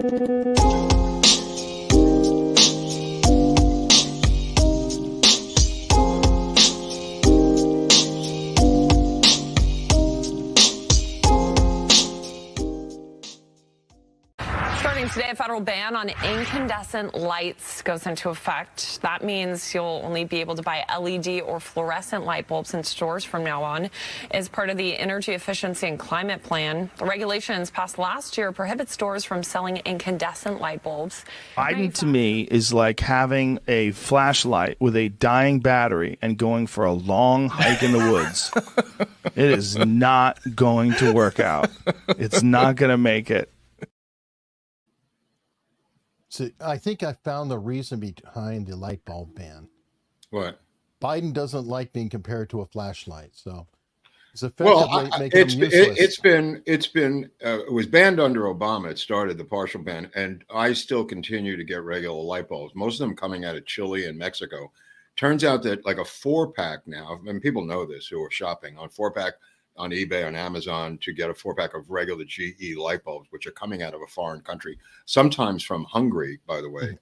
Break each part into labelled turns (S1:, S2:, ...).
S1: Today, a federal ban on incandescent lights goes into effect. That means you'll only be able to buy LED or fluorescent light bulbs in stores from now on. As part of the Energy Efficiency and Climate Plan, the regulations passed last year prohibit stores from selling incandescent light bulbs.
S2: Biden, to me, is like having a flashlight with a dying battery and going for a long hike in the woods. It is not going to work out. It's not going to make it.
S3: So I think I found the reason behind the light bulb ban.
S4: What?
S3: Biden doesn't like being compared to a flashlight, so it's effectively making them useless.
S4: It was banned under Obama. It started the partial ban, and I still continue to get regular light bulbs. Most of them coming out of Chile and Mexico. Turns out that like a 4-pack now, and people know this who are shopping on 4-pack on eBay, on Amazon, to get a 4-pack of regular GE light bulbs, which are coming out of a foreign country, sometimes from Hungary, by the way,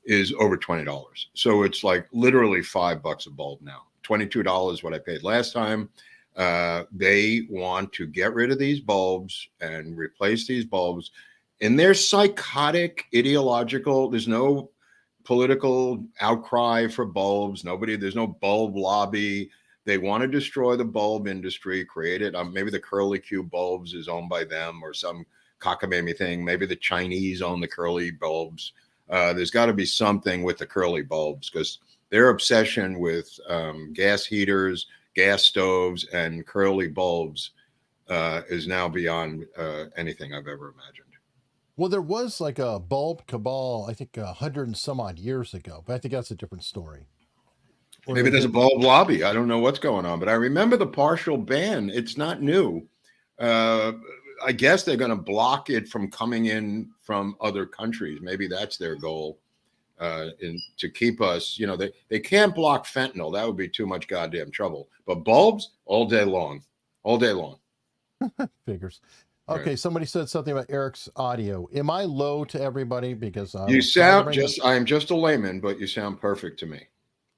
S4: is over $20. So it's like literally $5 a bulb now. $22 what I paid last time. They want to get rid of these bulbs and replace these bulbs. And they're psychotic, ideological. There's no political outcry for bulbs. There's no bulb lobby. They want to destroy the bulb industry, create it. Maybe the curly Q bulbs is owned by them or some cockamamie thing. Maybe the Chinese own the curly bulbs. There's got to be something with the curly bulbs because their obsession with gas heaters, gas stoves, and curly bulbs is now beyond anything I've ever imagined.
S3: Well, there was like a bulb cabal, I think 100 and some odd years ago, but I think that's a different story.
S4: Maybe there's a bulb lobby. I don't know what's going on, but I remember the partial ban. It's not new. I guess they're going to block it from coming in from other countries. Maybe that's their goal, to keep us, they can't block fentanyl. That would be too much goddamn trouble. But bulbs all day long, all day long.
S3: Figures. Okay, right. Somebody said something about Eric's audio. Am I low to everybody? Because
S4: you sound I'm just a layman, but you sound perfect to me.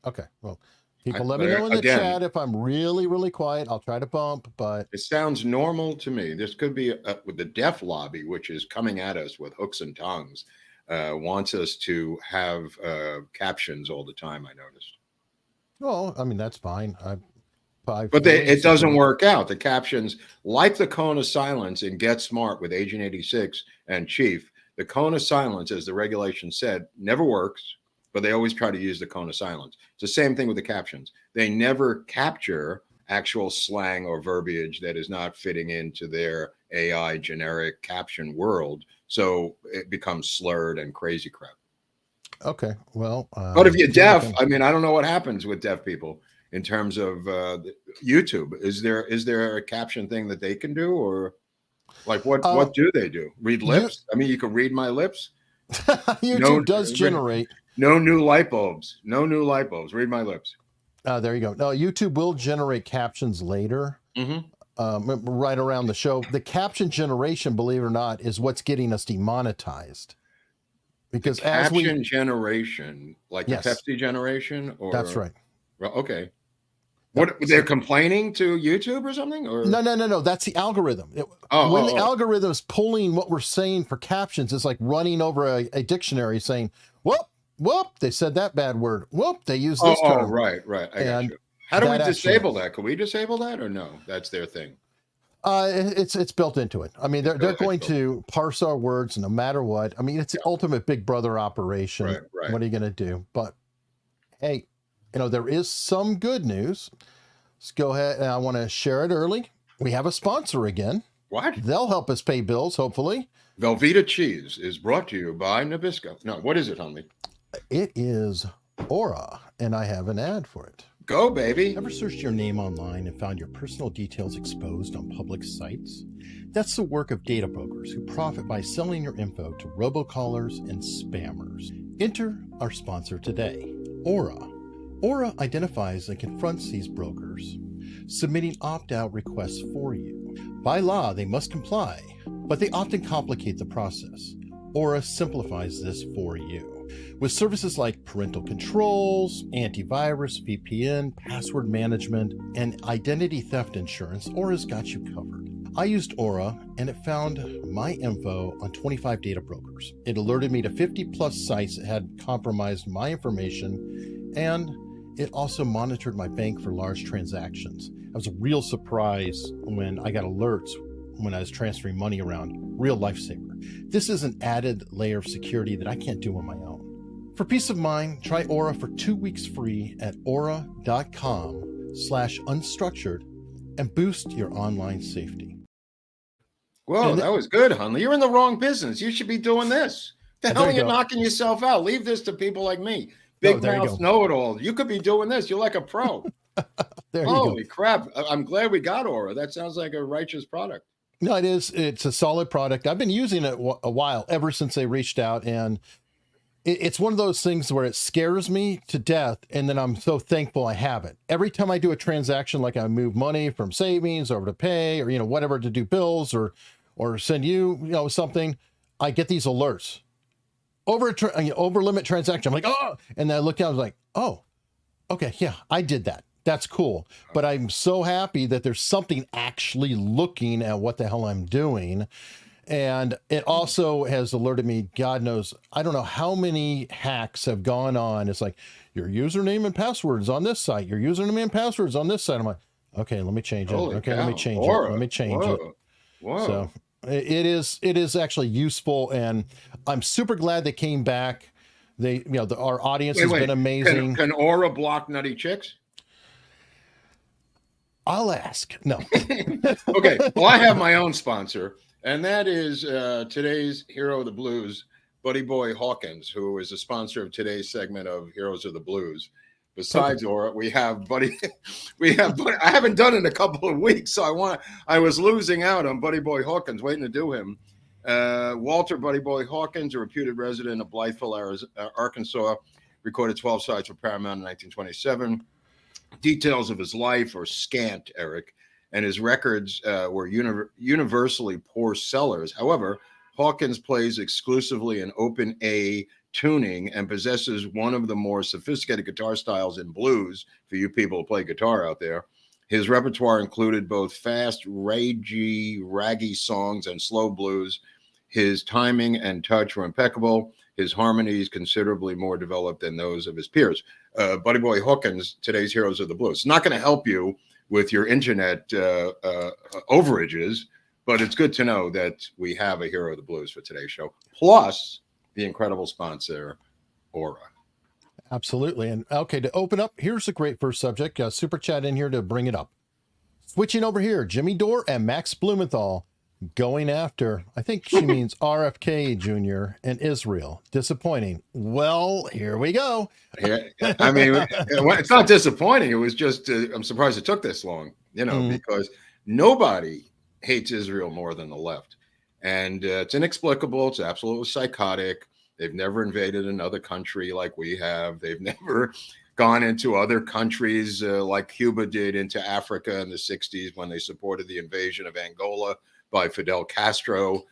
S3: Okay, well, people let me know in the chat if I'm really, really quiet. I'll try to bump, but
S4: it sounds normal to me. This could be with the deaf lobby, which is coming at us with hooks and tongues, wants us to have captions all the time. I noticed.
S3: Well, I mean that's fine.
S4: But it doesn't work out. The captions, like the cone of silence in Get Smart with Agent 86 and Chief, the cone of silence, as the regulation said, never works. But they always try to use the cone of silence. It's the same thing with the captions. They never capture actual slang or verbiage that is not fitting into their AI generic caption world. So it becomes slurred and crazy crap.
S3: Okay, well.
S4: But if you're deaf, I mean, I don't know what happens with deaf people in terms of YouTube. Is there a caption thing that they can do? Or like what do they do? Read lips? I mean, you can read my lips.
S3: YouTube does generate.
S4: No new light bulbs. No new light bulbs. Read my lips.
S3: There you go. No, YouTube will generate captions later, right around the show. The caption generation, believe it or not, is what's getting us demonetized. Because as
S4: caption generation, like the Pepsi generation, or
S3: that's right.
S4: Well, okay. What they're complaining to YouTube or something? Or
S3: no. That's the algorithm. The algorithm is pulling what we're saying for captions, it's like running over a dictionary saying, whoop, they said that bad word. Whoop, they used this term.
S4: Oh, right. I got you. How do we disable that? Can we disable that or no? That's their thing.
S3: It's built into it. I mean, they're going to parse our words no matter what. I mean, it's the ultimate Big Brother operation.
S4: Right.
S3: What are you going to do? But hey, there is some good news. Let's go ahead, and I want to share it early. We have a sponsor again.
S4: What?
S3: They'll help us pay bills, hopefully.
S4: Velveeta cheese is brought to you by Nabisco. No, what is it, Hunley?
S3: It is Aura, and I have an ad for it.
S4: Go, baby.
S3: Ever searched your name online and found your personal details exposed on public sites? That's the work of data brokers who profit by selling your info to robocallers and spammers. Enter our sponsor today, Aura. Aura identifies and confronts these brokers, submitting opt-out requests for you. By law, they must comply, but they often complicate the process. Aura simplifies this for you. With services like parental controls, antivirus, VPN, password management, and identity theft insurance, Aura's got you covered. I used Aura and it found my info on 25 data brokers. It alerted me to 50 plus sites that had compromised my information, and it also monitored my bank for large transactions. It was a real surprise when I got alerts when I was transferring money around. Real lifesaver. This is an added layer of security that I can't do on my own. For peace of mind, try Aura for 2 weeks free at aura.com/unstructured and boost your online safety.
S4: Whoa, that was good, Hunley. You're in the wrong business. You should be doing this. The hell are you knocking yourself out? Leave this to people like me. Big mouth know-it-all. You could be doing this. You're like a pro. Holy crap. I'm glad we got Aura. That sounds like a righteous product.
S3: No, it is. It's a solid product. I've been using it a while, ever since they reached out. And it's one of those things where it scares me to death. And then I'm so thankful I have it. Every time I do a transaction, like I move money from savings over to pay or, whatever, to do bills or send you, something, I get these alerts. Over limit transaction. I'm like, oh, and then I look down, I was like, oh, okay, yeah, I did that. That's cool. But I'm so happy that there's something actually looking at what the hell I'm doing. And it also has alerted me, God knows, I don't know how many hacks have gone on. It's like, your username and passwords on this site, your username and passwords on this site. I'm like, okay, let me change it. Okay, let me change it. Let me change it.
S4: Whoa.
S3: So it is actually useful, and I'm super glad they came back. They, our audience has been amazing.
S4: Can Aura block nutty chicks?
S3: I'll ask. No.
S4: Okay. Well, I have my own sponsor, and that is today's Hero of the Blues, Buddy Boy Hawkins, who is a sponsor of today's segment of Heroes of the Blues. Besides Aura, we have Buddy. I haven't done it in a couple of weeks, so I was losing out on Buddy Boy Hawkins, waiting to do him. Walter Buddy Boy Hawkins, a reputed resident of Blytheville, Arkansas, recorded 12 sides for Paramount in 1927. Details of his life are scant, Eric, and his records were universally poor sellers. However, Hawkins plays exclusively in open A tuning and possesses one of the more sophisticated guitar styles in blues for you people who play guitar out there. His repertoire included both fast, raggy songs and slow blues. His timing and touch were impeccable. His harmonies considerably more developed than those of his peers. Buddy Boy Hawkins, today's Heroes of the Blues. It's not going to help you with your internet overages, but it's good to know that we have a Hero of the Blues for today's show. Plus, the incredible sponsor, Aura.
S3: Absolutely. And okay, to open up, here's a great first subject. Super chat in here to bring it up. Switching over here, Jimmy Dore and Max Blumenthal going after, I think she means RFK Jr. and Israel. Disappointing. Well, here we go.
S4: Yeah, I mean, it's not disappointing. It was just, I'm surprised it took this long, because nobody hates Israel more than the left. And it's inexplicable. It's absolutely psychotic. They've never invaded another country like we have. They've never gone into other countries like Cuba did into Africa in the 60s when they supported the invasion of Angola by Fidel Castro.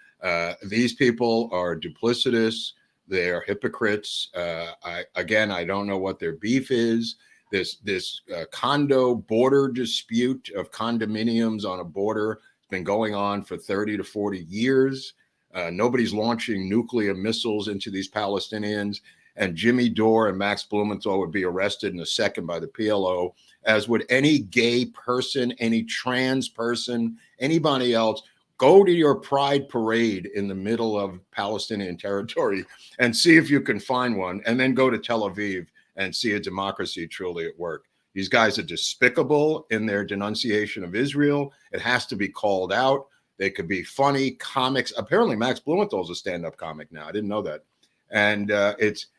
S4: These people are duplicitous. They are hypocrites. I don't know what their beef is. This condo border dispute of condominiums on a border been going on for 30 to 40 years. Nobody's launching nuclear missiles into these Palestinians. And Jimmy Dore and Max Blumenthal would be arrested in a second by the PLO, as would any gay person, any trans person, anybody else. Go to your pride parade in the middle of Palestinian territory and see if you can find one, and then go to Tel Aviv and see a democracy truly at work. These guys are despicable in their denunciation of Israel. It has to be called out. They could be funny comics. Apparently, Max Blumenthal is a stand-up comic now. I didn't know that. And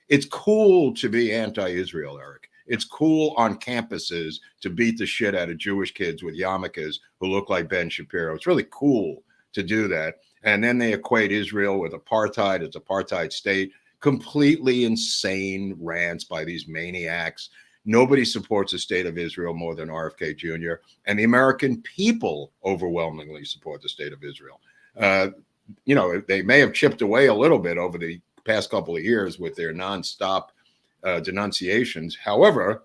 S4: it's cool to be anti-Israel, Eric. It's cool on campuses to beat the shit out of Jewish kids with yarmulkes who look like Ben Shapiro. It's really cool to do that. And then they equate Israel with apartheid. It's apartheid state. Completely insane rants by these maniacs. Nobody supports the state of Israel more than RFK Jr. And the American people overwhelmingly support the state of Israel. they may have chipped away a little bit over the past couple of years with their nonstop denunciations. However,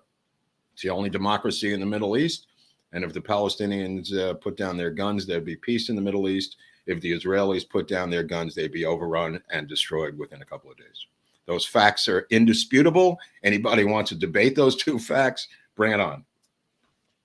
S4: it's the only democracy in the Middle East. And if the Palestinians put down their guns, there'd be peace in the Middle East. If the Israelis put down their guns, they'd be overrun and destroyed within a couple of days. Those facts are indisputable. Anybody wants to debate those two facts, bring it on.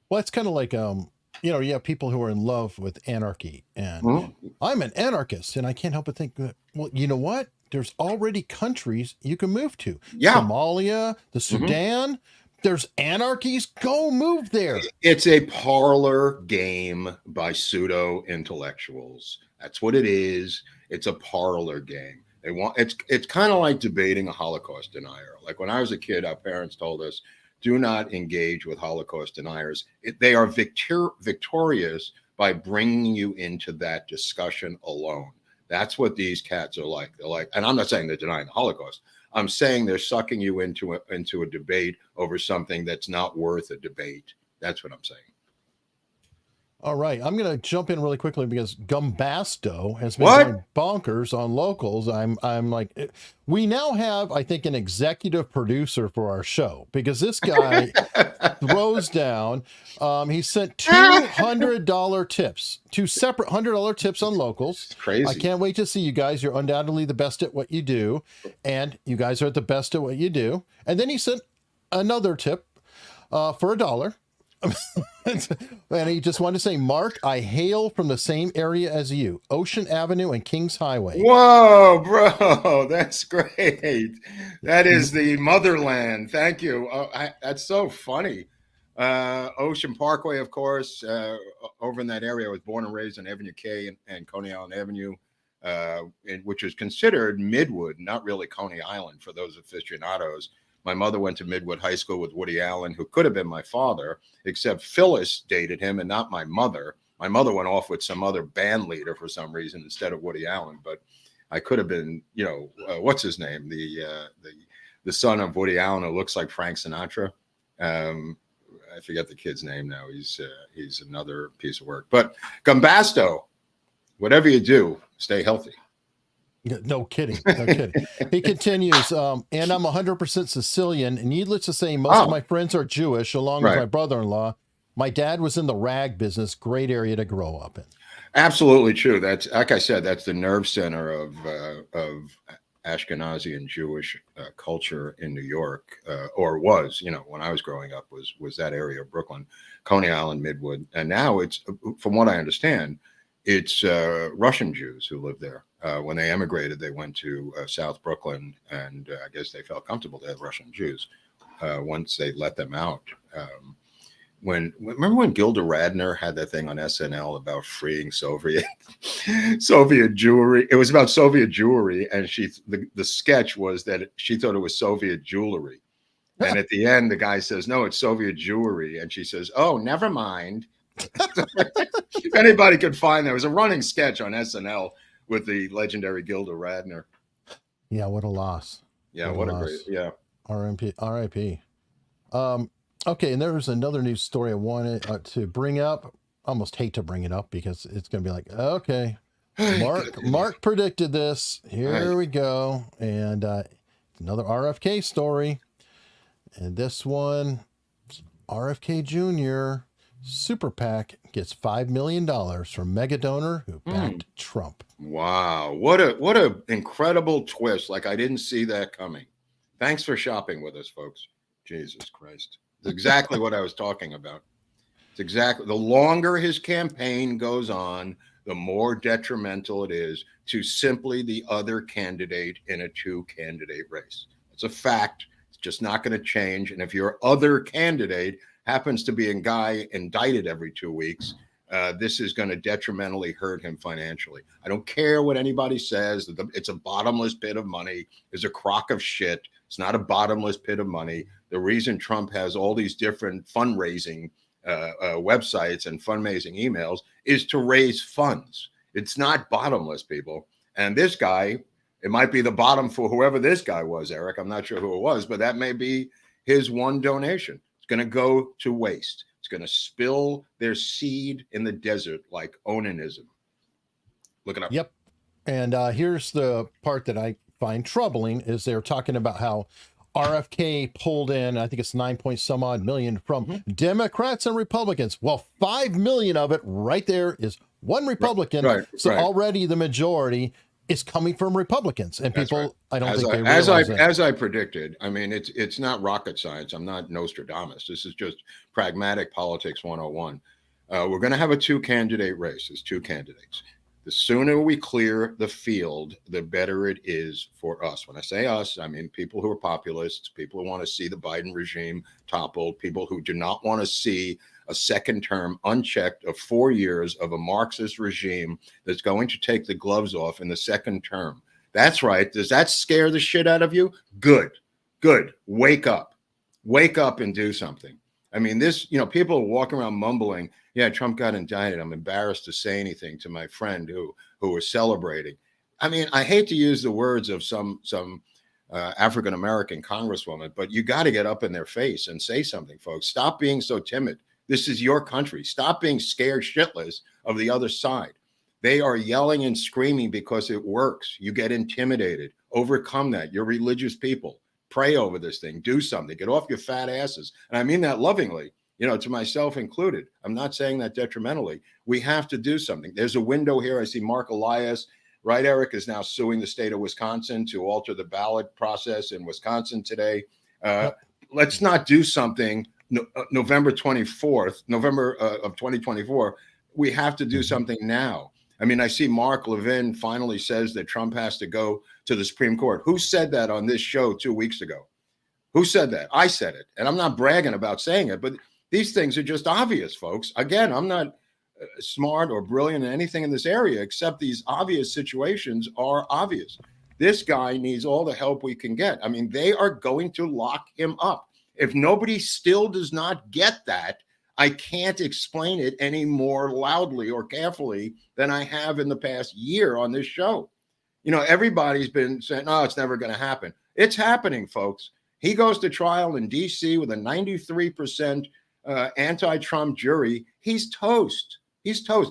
S3: Well, it's kind of like, you have people who are in love with anarchy, and I'm an anarchist, and I can't help but think that, well, you know what? There's already countries you can move to.
S4: Yeah.
S3: Somalia, the Sudan, there's anarchies. Go move there.
S4: It's a parlor game by pseudo intellectuals. That's what it is. It's a parlor game. It's kind of like debating a Holocaust denier. Like when I was a kid, our parents told us, do not engage with Holocaust deniers. They are victorious by bringing you into that discussion alone. That's what these cats are like. They're like, and I'm not saying they're denying the Holocaust. I'm saying they're sucking you into a debate over something that's not worth a debate. That's what I'm saying.
S3: All right, I'm going to jump in really quickly because Gumbasto has been going bonkers on locals. I'm like, we now have, I think, an executive producer for our show because this guy throws down. He sent $200 tips, two separate $100 tips on locals.
S4: It's crazy.
S3: I can't wait to see you guys. You're undoubtedly the best at what you do, and you guys are the best at what you do. And then he sent another tip for $1. And he just wanted to say, Mark, I hail from the same area as you, Ocean Avenue and Kings Highway.
S4: Whoa, bro, that's great. That is the motherland. Thank you. That's so funny. Ocean Parkway, of course, over in that area. I was born and raised on Avenue K and Coney Island Avenue, which is considered Midwood, not really Coney Island for those aficionados. My mother went to Midwood High School with Woody Allen, who could have been my father, except Phyllis dated him and not my mother. My mother went off with some other band leader for some reason instead of Woody Allen. But I could have been, what's his name? The son of Woody Allen who looks like Frank Sinatra. I forget the kid's name now. He's another piece of work. But Gumbasto, whatever you do, stay healthy.
S3: No kidding. No kidding. He continues, and I'm 100% Sicilian. And needless to say, most of my friends are Jewish, along with my brother-in-law. My dad was in the rag business. Great area to grow up in. Absolutely true. That's, like I said, that's the nerve center of Ashkenazi and Jewish culture in New York, or was, when I was growing up, was that area of Brooklyn, Coney Island, Midwood. And now it's, from what I understand, it's Russian Jews who live there. When they emigrated, they went to South Brooklyn, and I guess they felt comfortable to have Russian Jews once they let them out. Remember when Gilda Radner had that thing on SNL about freeing Soviet Jewry? It was about Soviet jewelry, and the sketch was that she thought it was Soviet jewelry. And at the end, the guy says, no, it's Soviet jewelry. And she says, oh, never mind. If anybody could find that, it was a running sketch on SNL with the legendary Gilda Radner. Yeah, what a loss. Yeah, what a great, yeah. R.I.P. Okay, and there's another news story I wanted to bring up. I almost hate to bring it up because it's going to be like, okay, Mark predicted this. Here we go. And another RFK story. And this one, RFK Jr., Super PAC gets $5 million from mega donor who backed Trump. Wow. What a incredible twist. Like, I didn't see that coming. Thanks for shopping with us, folks. Jesus Christ. It's exactly what I was talking about. It's exactly, the longer his campaign goes on, the more detrimental it is to simply the other candidate in a two-candidate race. It's a fact. It's just not going to change. And if your other candidate happens to be a guy indicted every 2 weeks, this is going to detrimentally hurt him financially. I don't care what anybody says. It's a bottomless pit of money. It's a crock of shit. It's not a bottomless pit of money. The reason Trump has all these different fundraising websites and fundraising emails is to raise funds. It's not bottomless, people. And this guy, it might be the bottom for whoever this guy was, Eric. I'm not sure who it was, but that may be his one donation. Going to go to waste. It's going to spill their seed in the desert like onanism. Look it up. Yep. And here's the part that I find troubling is they're talking about how RFK pulled in, I think it's 9 point some odd million from Democrats and Republicans. Well, 5 million of it right there is one Republican.
S4: Right,
S3: so
S4: right.
S3: already the majority is coming from Republicans, and
S4: That's
S3: people,
S4: right.
S3: I don't
S4: As
S3: think
S4: I,
S3: they realize that.
S4: as I predicted, I mean, it's not rocket science. I'm not Nostradamus. This is just pragmatic politics 101. We're going to have a two-candidate race. There's two candidates. The sooner we clear the field, the better it is for us. When I say us, I mean people who are populists, people who want to see the Biden regime toppled, people who do not want to see a second term unchecked of 4 years of a Marxist regime that's going to take the gloves off in the second term. That's right. Does that scare the shit out of you? Good. Wake up and do something. I mean, people are walking around mumbling, yeah, Trump got indicted. I'm embarrassed to say anything to my friend who was celebrating. I mean, I hate to use the words of some African-American congresswoman, but you got to get up in their face and say something, folks. Stop being so timid. This is your country. Stop being scared shitless of the other side. They are yelling and screaming because it works. You get intimidated. Overcome that. You're religious people. Pray over this thing. Do something. Get off your fat asses. And I mean that lovingly, to myself included. I'm not saying that detrimentally. We have to do something. There's a window here. I see Mark Elias, right? Eric is now suing the state of Wisconsin to alter the ballot process in Wisconsin today. Let's not do something November 24th, November of 2024. We have to do something now. I mean, I see Mark Levin finally says that Trump has to go to the Supreme Court. Who said that on this show 2 weeks ago? Who said that? I said it. And I'm not bragging about saying it, but these things are just obvious, folks. Again, I'm not smart or brilliant in anything in this area, except these obvious situations are obvious. This guy needs all the help we can get. I mean, they are going to lock him up. If nobody still does not get that, I can't explain it any more loudly or carefully than I have in the past year on this show. Everybody's been saying, no, it's never going to happen. It's happening, folks. He goes to trial in D.C. with a 93% anti-Trump jury. He's toast.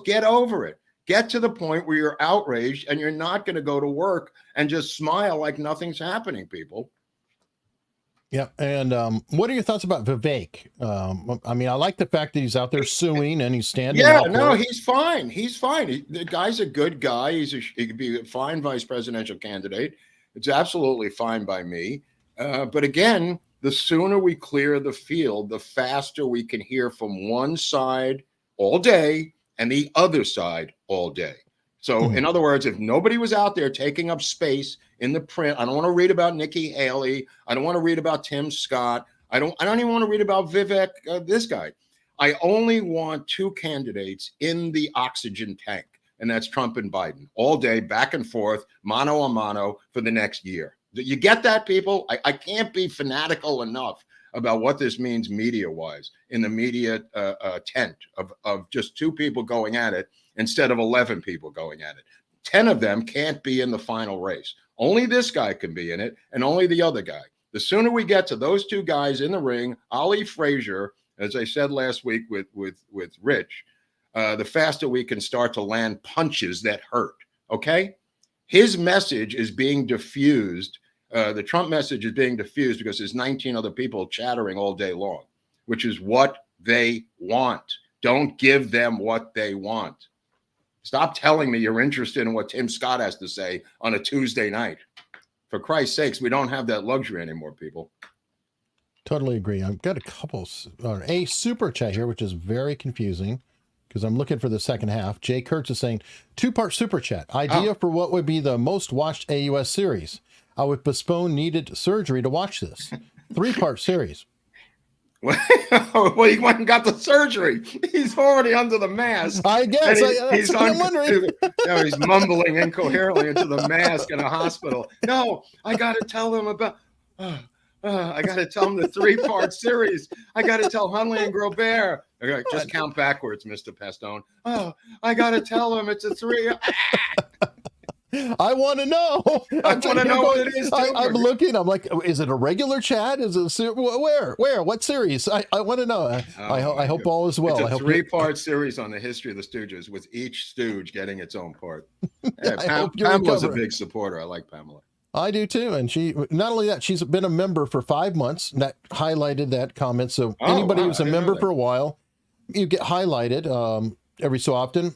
S4: Get over it. Get to the point where you're outraged and you're not going to go to work and just smile like nothing's happening, people.
S3: Yeah. And what are your thoughts about Vivek? I mean, I like the fact that he's out there suing and he's standing up.
S4: No, he's fine. The guy's a good guy. He could be a fine vice presidential candidate. It's absolutely fine by me. But again, the sooner we clear the field, the faster we can hear from one side all day and the other side all day. So in other words, if nobody was out there taking up space in the print, I don't want to read about Nikki Haley. I don't want to read about Tim Scott. I don't even want to read about Vivek, this guy. I only want two candidates in the oxygen tank, and that's Trump and Biden all day, back and forth, mano a mano for the next year. You get that, people? I can't be fanatical enough about what this means media-wise in the media tent of just two people going at it instead of 11 people going at it. 10 of them can't be in the final race. Only this guy can be in it, and only the other guy. The sooner we get to those two guys in the ring, Ali Frazier, as I said last week with Rich, the faster we can start to land punches that hurt, okay? His message is being diffused. The Trump message is being diffused because there's 19 other people chattering all day long, which is what they want. Don't give them what they want. Stop telling me you're interested in what Tim Scott has to say on a Tuesday night. For Christ's sakes, we don't have that luxury anymore, people.
S3: Totally agree. I've got a super chat here, which is very confusing because I'm looking for the second half. Jay Kurtz is saying, 2-part super chat. Idea for what would be the most watched AUS series. I would postpone needed surgery to watch this. 3-part series.
S4: Well, he went and got the surgery. He's already under the mask.
S3: I guess. That's what I'm wondering.
S4: He's mumbling incoherently into the mask in a hospital. No, I got to tell them about... I got to tell them the 3-part series. I got to tell Hunley and Groubert. Okay, just count backwards, Mr. Pestone. I got to tell them it's a 3.
S3: I want to know.
S4: I want to know what it is.
S3: I'm looking. I'm like, is it a regular chat? Is it where? What series? I want to know. I hope all is well.
S4: It's
S3: I hope
S4: 3-part series on the history of the Stooges, with each Stooge getting its own part. Yeah,
S3: hope
S4: Pamela's a big supporter. I like Pamela.
S3: I do too. And she, not only that, she's been a member for 5 months. And that highlighted that comment. So anybody who's a member for a while, you get highlighted every so often.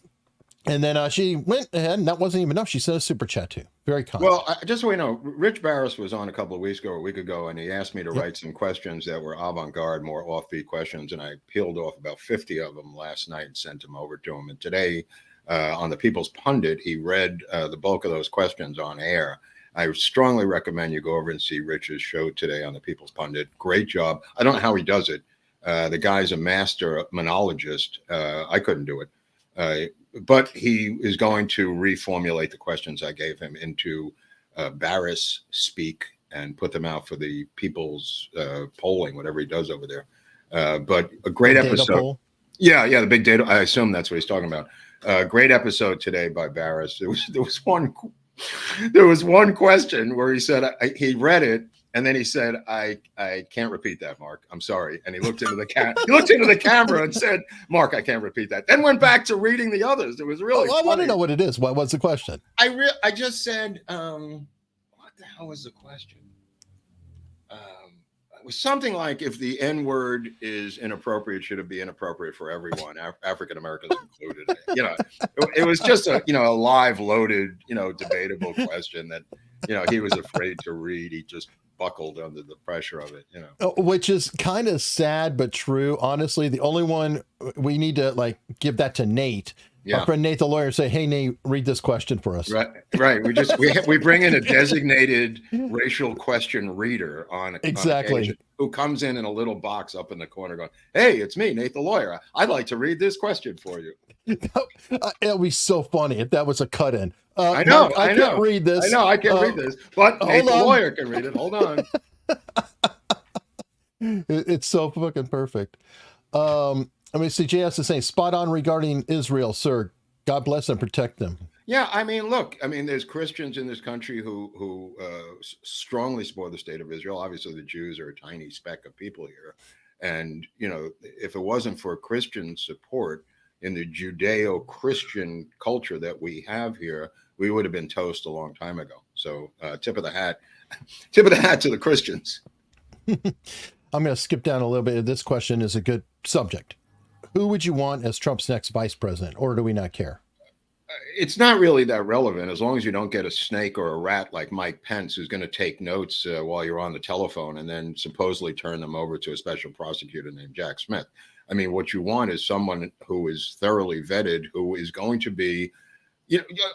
S3: And then she went ahead, and that wasn't even enough. She sent a super chat too. Very kind.
S4: Well, just so we know, Rich Barris was on a couple of weeks ago, or a week ago, and he asked me to write some questions that were avant-garde, more offbeat questions, and I peeled off about 50 of them last night and sent them over to him. And today, on the People's Pundit, he read the bulk of those questions on air. I strongly recommend you go over and see Rich's show today on the People's Pundit. Great job. I don't know how he does it. The guy's a master monologist. I couldn't do it. But he is going to reformulate the questions I gave him into Barris speak and put them out for the people's polling, whatever he does over there. But a great episode. Poll. Yeah, the big data. I assume that's what he's talking about. Great episode today by Barris. There was one question where he said he read it. And then he said, I can't repeat that, Mark. I'm sorry. And he looked into the camera and said, Mark, I can't repeat that. Then went back to reading the others. It was really funny.
S3: I want to know what it is. What was the question?
S4: I just said, what the hell was the question? It was something like, if the N-word is inappropriate, should it be inappropriate for everyone, African Americans included? It was just a live loaded, debatable question that, he was afraid to read. He just buckled under the pressure of it,
S3: Which is kind of sad, but true. Honestly, the only one we need to give that to Nate. Our friend Nate, the lawyer, say, "Hey, Nate, read this question for us."
S4: Right. We bring in a designated racial question reader on occasion, who comes in a little box up in the corner, going, "Hey, it's me, Nate, the lawyer. I'd like to read this question for you."
S3: It would be so funny if that was a cut-in.
S4: I know.
S3: Mark, I can't read this.
S4: I know. I can't read this, but Nate, the lawyer, can read it. Hold on.
S3: It's so fucking perfect. Let me see. JS is saying, spot on regarding Israel, sir. God bless and protect them.
S4: Yeah, look, there's Christians in this country who strongly support the state of Israel. Obviously, the Jews are a tiny speck of people here. And, if it wasn't for Christian support in the Judeo-Christian culture that we have here, we would have been toast a long time ago. So tip of the hat to the Christians.
S3: I'm going to skip down a little bit. This question is a good subject. Who would you want as Trump's next vice president, or do we not care?
S4: It's not really that relevant, as long as you don't get a snake or a rat like Mike Pence, who's going to take notes while you're on the telephone and then supposedly turn them over to a special prosecutor named Jack Smith. What you want is someone who is thoroughly vetted, who is going to be,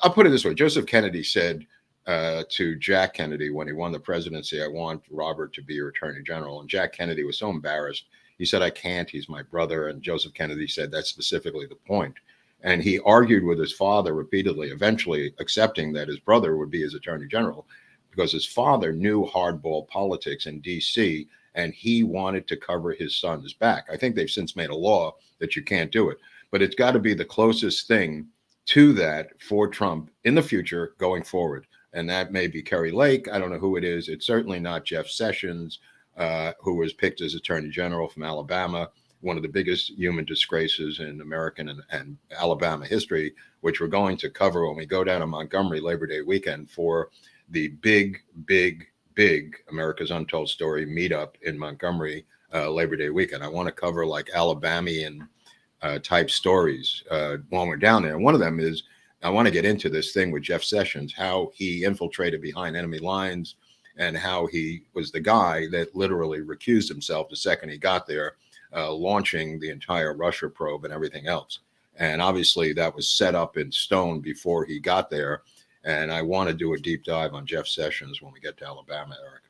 S4: I'll put it this way. Joseph Kennedy said to Jack Kennedy when he won the presidency, "I want Robert to be your attorney general." And Jack Kennedy was so embarrassed. He said, "I can't. He's my brother." And Joseph Kennedy said, "That's specifically the point." And he argued with his father repeatedly, eventually accepting that his brother would be his attorney general, because his father knew hardball politics in D.C., and he wanted to cover his son's back. I think they've since made a law that you can't do it, but it's got to be the closest thing to that for Trump in the future going forward. And that may be Kerry Lake. I don't know who it is. It's certainly not Jeff Sessions, who was picked as attorney general from Alabama, one of the biggest human disgraces in American and Alabama history, which we're going to cover when we go down to Montgomery Labor Day weekend for the big America's Untold Story meetup in Montgomery Labor Day weekend. I want to cover Alabamian type stories when we're down there. And one of them is, I want to get into this thing with Jeff Sessions, how he infiltrated behind enemy lines, and how he was the guy that literally recused himself the second he got there, launching the entire Russia probe and everything else. And obviously that was set up in stone before he got there. And I want to do a deep dive on Jeff Sessions when we get to Alabama, Eric.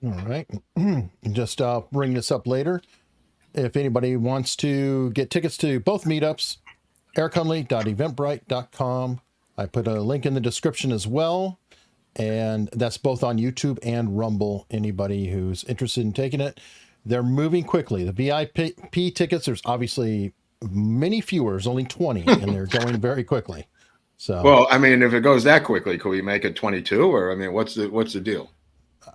S3: All right. Just bring this up later. If anybody wants to get tickets to both meetups, ericunley.eventbrite.com. I put a link in the description as well. And that's both on YouTube and Rumble. Anybody who's interested in taking it, they're moving quickly. The VIP tickets, there's obviously many fewer, there's only 20, and they're going very quickly. So,
S4: Well, I mean, if it goes that quickly, could we make it 22? Or I mean, what's the deal?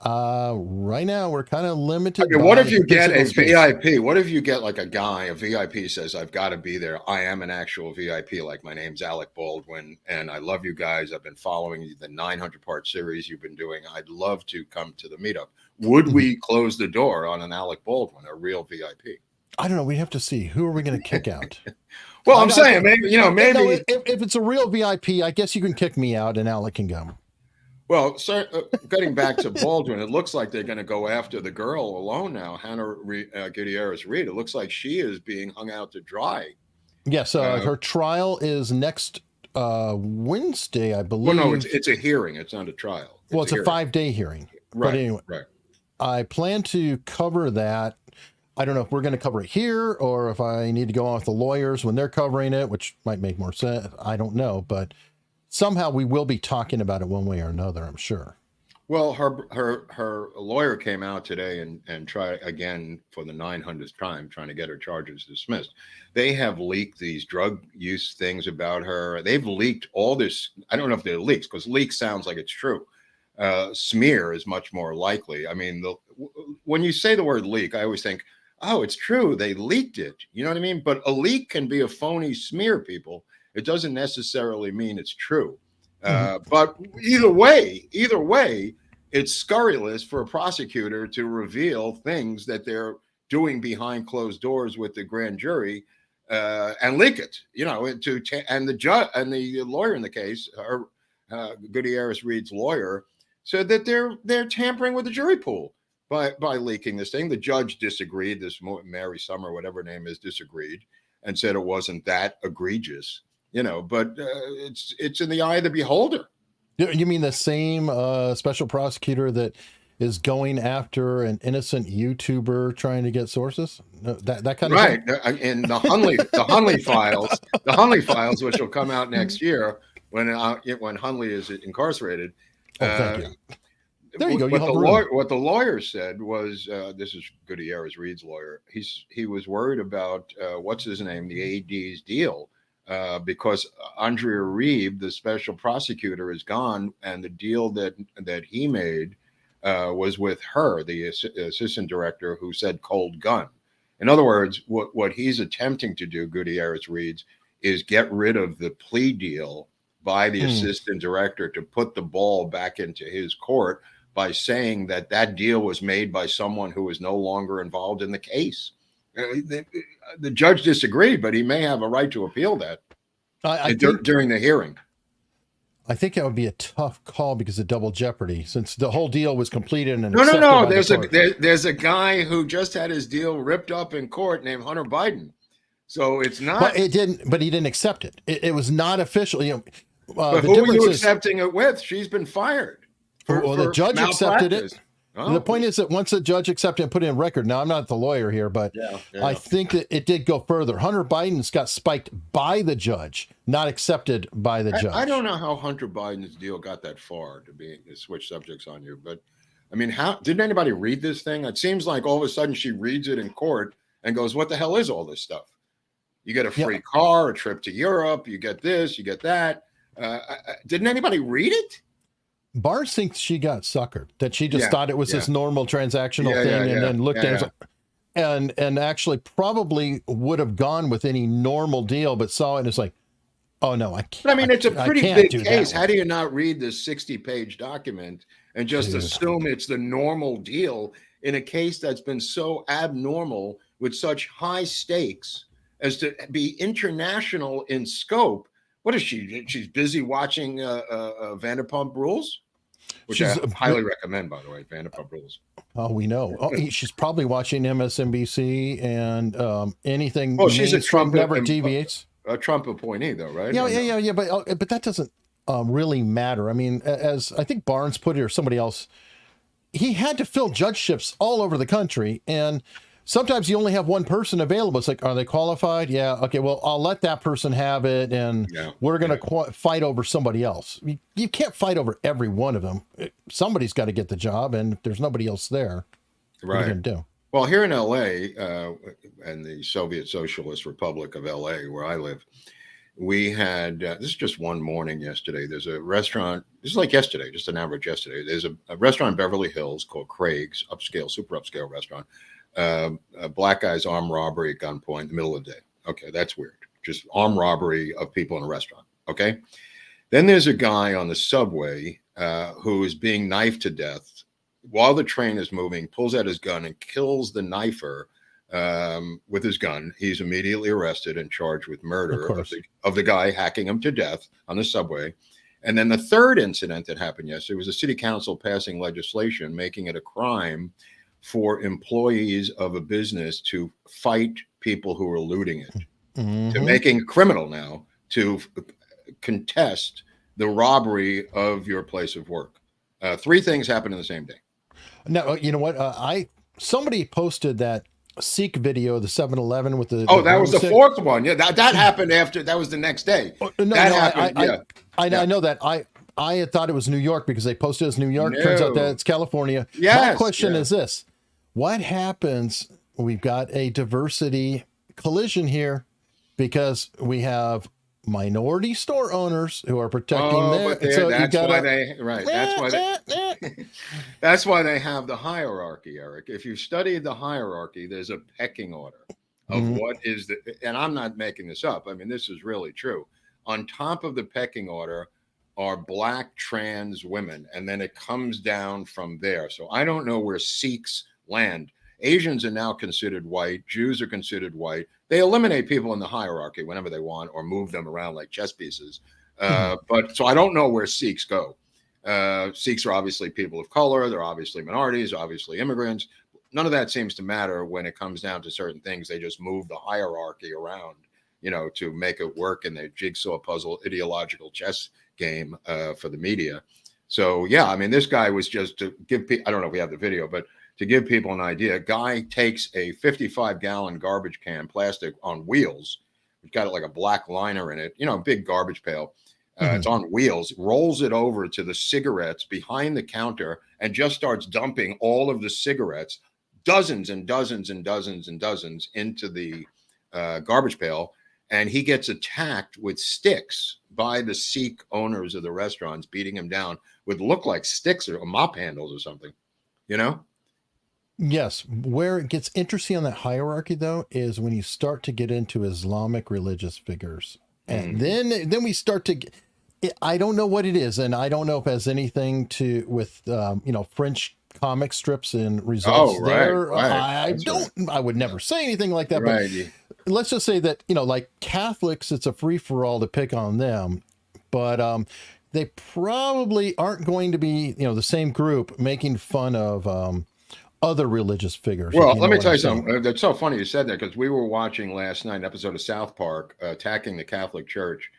S3: right now we're kind of
S4: I
S3: limited
S4: mean, what
S3: by
S4: if you get
S3: physical
S4: a
S3: space.
S4: VIP? What if you get like a VIP says, I've got to be there. I am an actual VIP. Like, my name's Alec Baldwin, and I love you guys. I've been following the 900-part series you've been doing. I'd love to come to the meetup. Would we close the door on an Alec Baldwin, a real VIP?
S3: I don't know. We have to see. Who are we going to kick out?
S4: Well, I'm saying, maybe, maybe.
S3: If it's a real VIP, I guess you can kick me out and Alec can go.
S4: Well, sir, getting back to Baldwin, it looks like they're going to go after the girl alone now, Hannah Gutierrez-Reed. It looks like she is being hung out to dry.
S3: Yes, her trial is next Wednesday, I believe.
S4: Well, no, it's a hearing. It's not a trial.
S3: It's a 5-day hearing.
S4: Right.
S3: But anyway,
S4: right.
S3: I plan to cover that. I don't know if we're going to cover it here or if I need to go on with the lawyers when they're covering it, which might make more sense. I don't know, but somehow we will be talking about it one way or another, I'm sure.
S4: Well, her lawyer came out today and tried again for the 900th time, trying to get her charges dismissed. They have leaked these drug use things about her. They've leaked all this. I don't know if they're leaks, because leak sounds like it's true. Smear is much more likely. I mean, when you say the word leak, I always think, oh, it's true, they leaked it. You know what I mean? But a leak can be a phony smear, people. It doesn't necessarily mean it's true. But either way, it's scurrilous for a prosecutor to reveal things that they're doing behind closed doors with the grand jury and leak it. And the judge and the lawyer in the case, Gutierrez-Reed's lawyer, said that they're tampering with the jury pool by leaking this thing. The judge disagreed. This Mary Summer, whatever her name is, disagreed and said it wasn't that egregious. But it's in the eye of the beholder.
S3: You mean the same special prosecutor that is going after an innocent YouTuber trying to get sources? That kind of
S4: right.
S3: thing?
S4: In the Hunley files, which will come out next year when Hunley is incarcerated.
S3: Thank you. There you go.
S4: What the lawyer said was, this is Gutierrez-Reed's lawyer. He was worried about what's his name, the AD's deal. Because Andrea Reeve, the special prosecutor, is gone, and the deal that he made was with her, the assistant director, who said cold gun. In other words, what he's attempting to do, Gutierrez-Reed, is get rid of the plea deal by the assistant director to put the ball back into his court by saying that deal was made by someone who is no longer involved in the case. The judge disagreed, but he may have a right to appeal that during the hearing.
S3: I think that would be a tough call because of double jeopardy, since the whole deal was completed. And
S4: No. There's a guy who just had his deal ripped up in court named Hunter Biden. So it's not.
S3: But he didn't accept it. It was not official.
S4: But who are you accepting it with? She's been fired.
S3: The judge accepted it.
S4: Oh.
S3: The point is that once the judge accepted and put it in record, now I'm not the lawyer here, but I think that it did go further. Hunter Biden's got spiked by the judge, not accepted by the judge.
S4: I don't know how Hunter Biden's deal got that far to switch subjects on you, but I mean, how didn't anybody read this thing? It seems like all of a sudden she reads it in court and goes, what the hell is all this stuff? You get a free car, a trip to Europe, you get this, you get that. Didn't anybody read it?
S3: Barnes thinks she got suckered, that she just thought it was this normal transactional thing and then looked at it and actually probably would have gone with any normal deal, but saw it and it's like, oh no, I can't.
S4: But I mean, it's a pretty big case. How do you not read this 60-page document and just assume it's the normal deal in a case that's been so abnormal with such high stakes as to be international in scope? What is she? She's busy watching Vanderpump Rules? Which I highly recommend, by the way, Vanderpump Rules.
S3: Oh, we know. She's probably watching MSNBC and anything.
S4: Well, she's a Trump
S3: never deviates.
S4: A Trump appointee, though, right?
S3: Yeah. But that doesn't really matter. I mean, as I think Barnes put it, or somebody else, he had to fill judgeships all over the country, and sometimes you only have one person available. It's like, are they qualified? Yeah. Okay. Well, I'll let that person have it, and we're going to fight over somebody else. You can't fight over every one of them. Somebody's got to get the job, and if there's nobody else there, what are you going to do?
S4: Well, here in L.A. And the Soviet Socialist Republic of L.A., where I live, we had, this is just one morning yesterday. There's a restaurant, this is like yesterday, just an average yesterday. There's a restaurant in Beverly Hills called Craig's, upscale, super upscale restaurant. A black guy's armed robbery at gunpoint in the middle of the day. Okay, that's weird. Just armed robbery of people in a restaurant. Okay. Then there's a guy on the subway who is being knifed to death while the train is moving, pulls out his gun and kills the knifer with his gun. He's immediately arrested and charged with murder of the guy hacking him to death on the subway. And then the third incident that happened yesterday was the city council passing legislation making it a crime for employees of a business to fight people who are looting it, to making it criminal now to contest the robbery of your place of work. Three things happened in the same day.
S3: Now, you know what? Somebody posted that Sikh video, the 7-Eleven with the.
S4: Oh, that was the fourth one. Yeah, that happened after. That was the next day.
S3: I know that. I had thought it was New York because they posted it as New York. No. Turns out that it's California.
S4: Yes,
S3: my question is this: what happens? We've got a diversity collision here because we have minority store owners who are protecting their. So
S4: that's why they have the hierarchy, Eric. If you study the hierarchy, there's a pecking order of what is the, and I'm not making this up. I mean, this is really true. On top of the pecking order are black trans women, and then it comes down from there. So I don't know where Sikhs land. Asians are now considered white. Jews are considered white. They eliminate people in the hierarchy whenever they want or move them around like chess pieces. But so I don't know where Sikhs go. Sikhs are obviously people of color. They're obviously minorities, obviously immigrants. None of that seems to matter when it comes down to certain things. They just move the hierarchy around, to make it work in their jigsaw puzzle ideological chess game for the media. So, yeah, I mean, this guy was just to give people, I don't know if we have the video, but to give people an idea, a guy takes a 55-gallon garbage can, plastic on wheels. It's got like a black liner in it, big garbage pail. It's on wheels, rolls it over to the cigarettes behind the counter and just starts dumping all of the cigarettes, dozens and dozens and dozens and dozens into the garbage pail. And he gets attacked with sticks by the Sikh owners of the restaurants, beating him down with look like sticks or mop handles or something,
S3: Yes. Where it gets interesting on that hierarchy, though, is when you start to get into Islamic religious figures. And then we start to get, I don't know what it is. And I don't know if it has anything to with, French comic strips and results there. I would never say anything like that. But let's just say that, like Catholics, it's a free for all to pick on them. But they probably aren't going to be, the same group making fun of other religious figures.
S4: Well, let me tell you something. That's so funny you said that because we were watching last night an episode of South Park attacking the Catholic Church.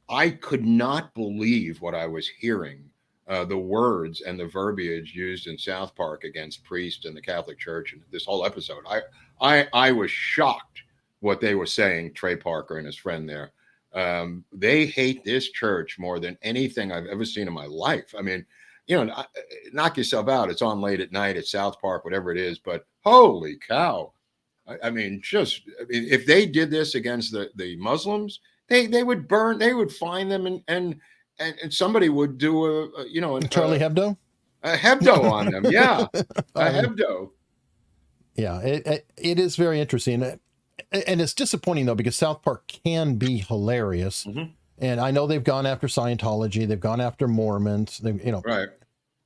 S4: I could not believe what I was hearing, the words and the verbiage used in South Park against priests and the Catholic Church and this whole episode. I was shocked what they were saying, Trey Parker and his friend there. They hate this church more than anything I've ever seen in my life. I mean, knock yourself out. It's on late at night at South Park, whatever it is. But holy cow. I mean, if they did this against the Muslims, they would burn, they would find them and somebody would do a
S3: Charlie Hebdo?
S4: A Hebdo on them. Yeah. A Hebdo.
S3: Yeah, it is very interesting. And it's disappointing, though, because South Park can be hilarious. And I know they've gone after Scientology, they've gone after Mormons,
S4: right.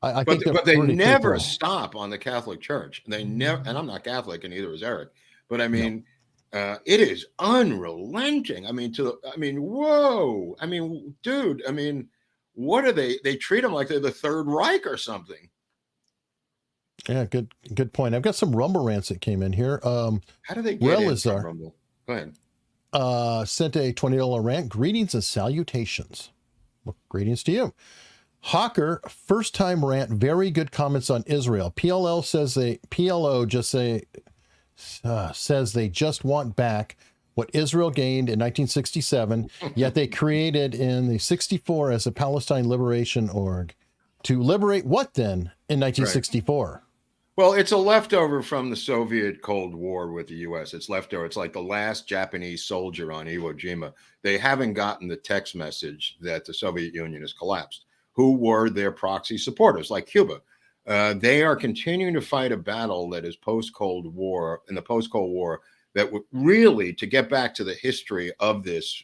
S3: I think
S4: but they never stop on the Catholic Church. They never, and I'm not Catholic, and neither is Eric. But I mean, it is unrelenting. I mean, whoa. I mean, dude. I mean, what are they? They treat them like they're the Third Reich or something.
S3: Yeah, good point. I've got some Rumble rants that came in here.
S4: How do they get into Rumble? Go ahead.
S3: Sent a $20 rant. Greetings and salutations. Well, greetings to you. Hawker, first time rant. Very good comments on Israel. PLO says they just want back what Israel gained in 1967, yet they created in the 64 as a Palestine Liberation Org. To liberate what then in 1964?
S4: Well, it's a leftover from the Soviet Cold War with the U.S. It's leftover. It's like the last Japanese soldier on Iwo Jima. They haven't gotten the text message that the Soviet Union has collapsed. Who were their proxy supporters, like Cuba? They are continuing to fight a battle that is post-Cold War, in the post-Cold War, that would really, to get back to the history of this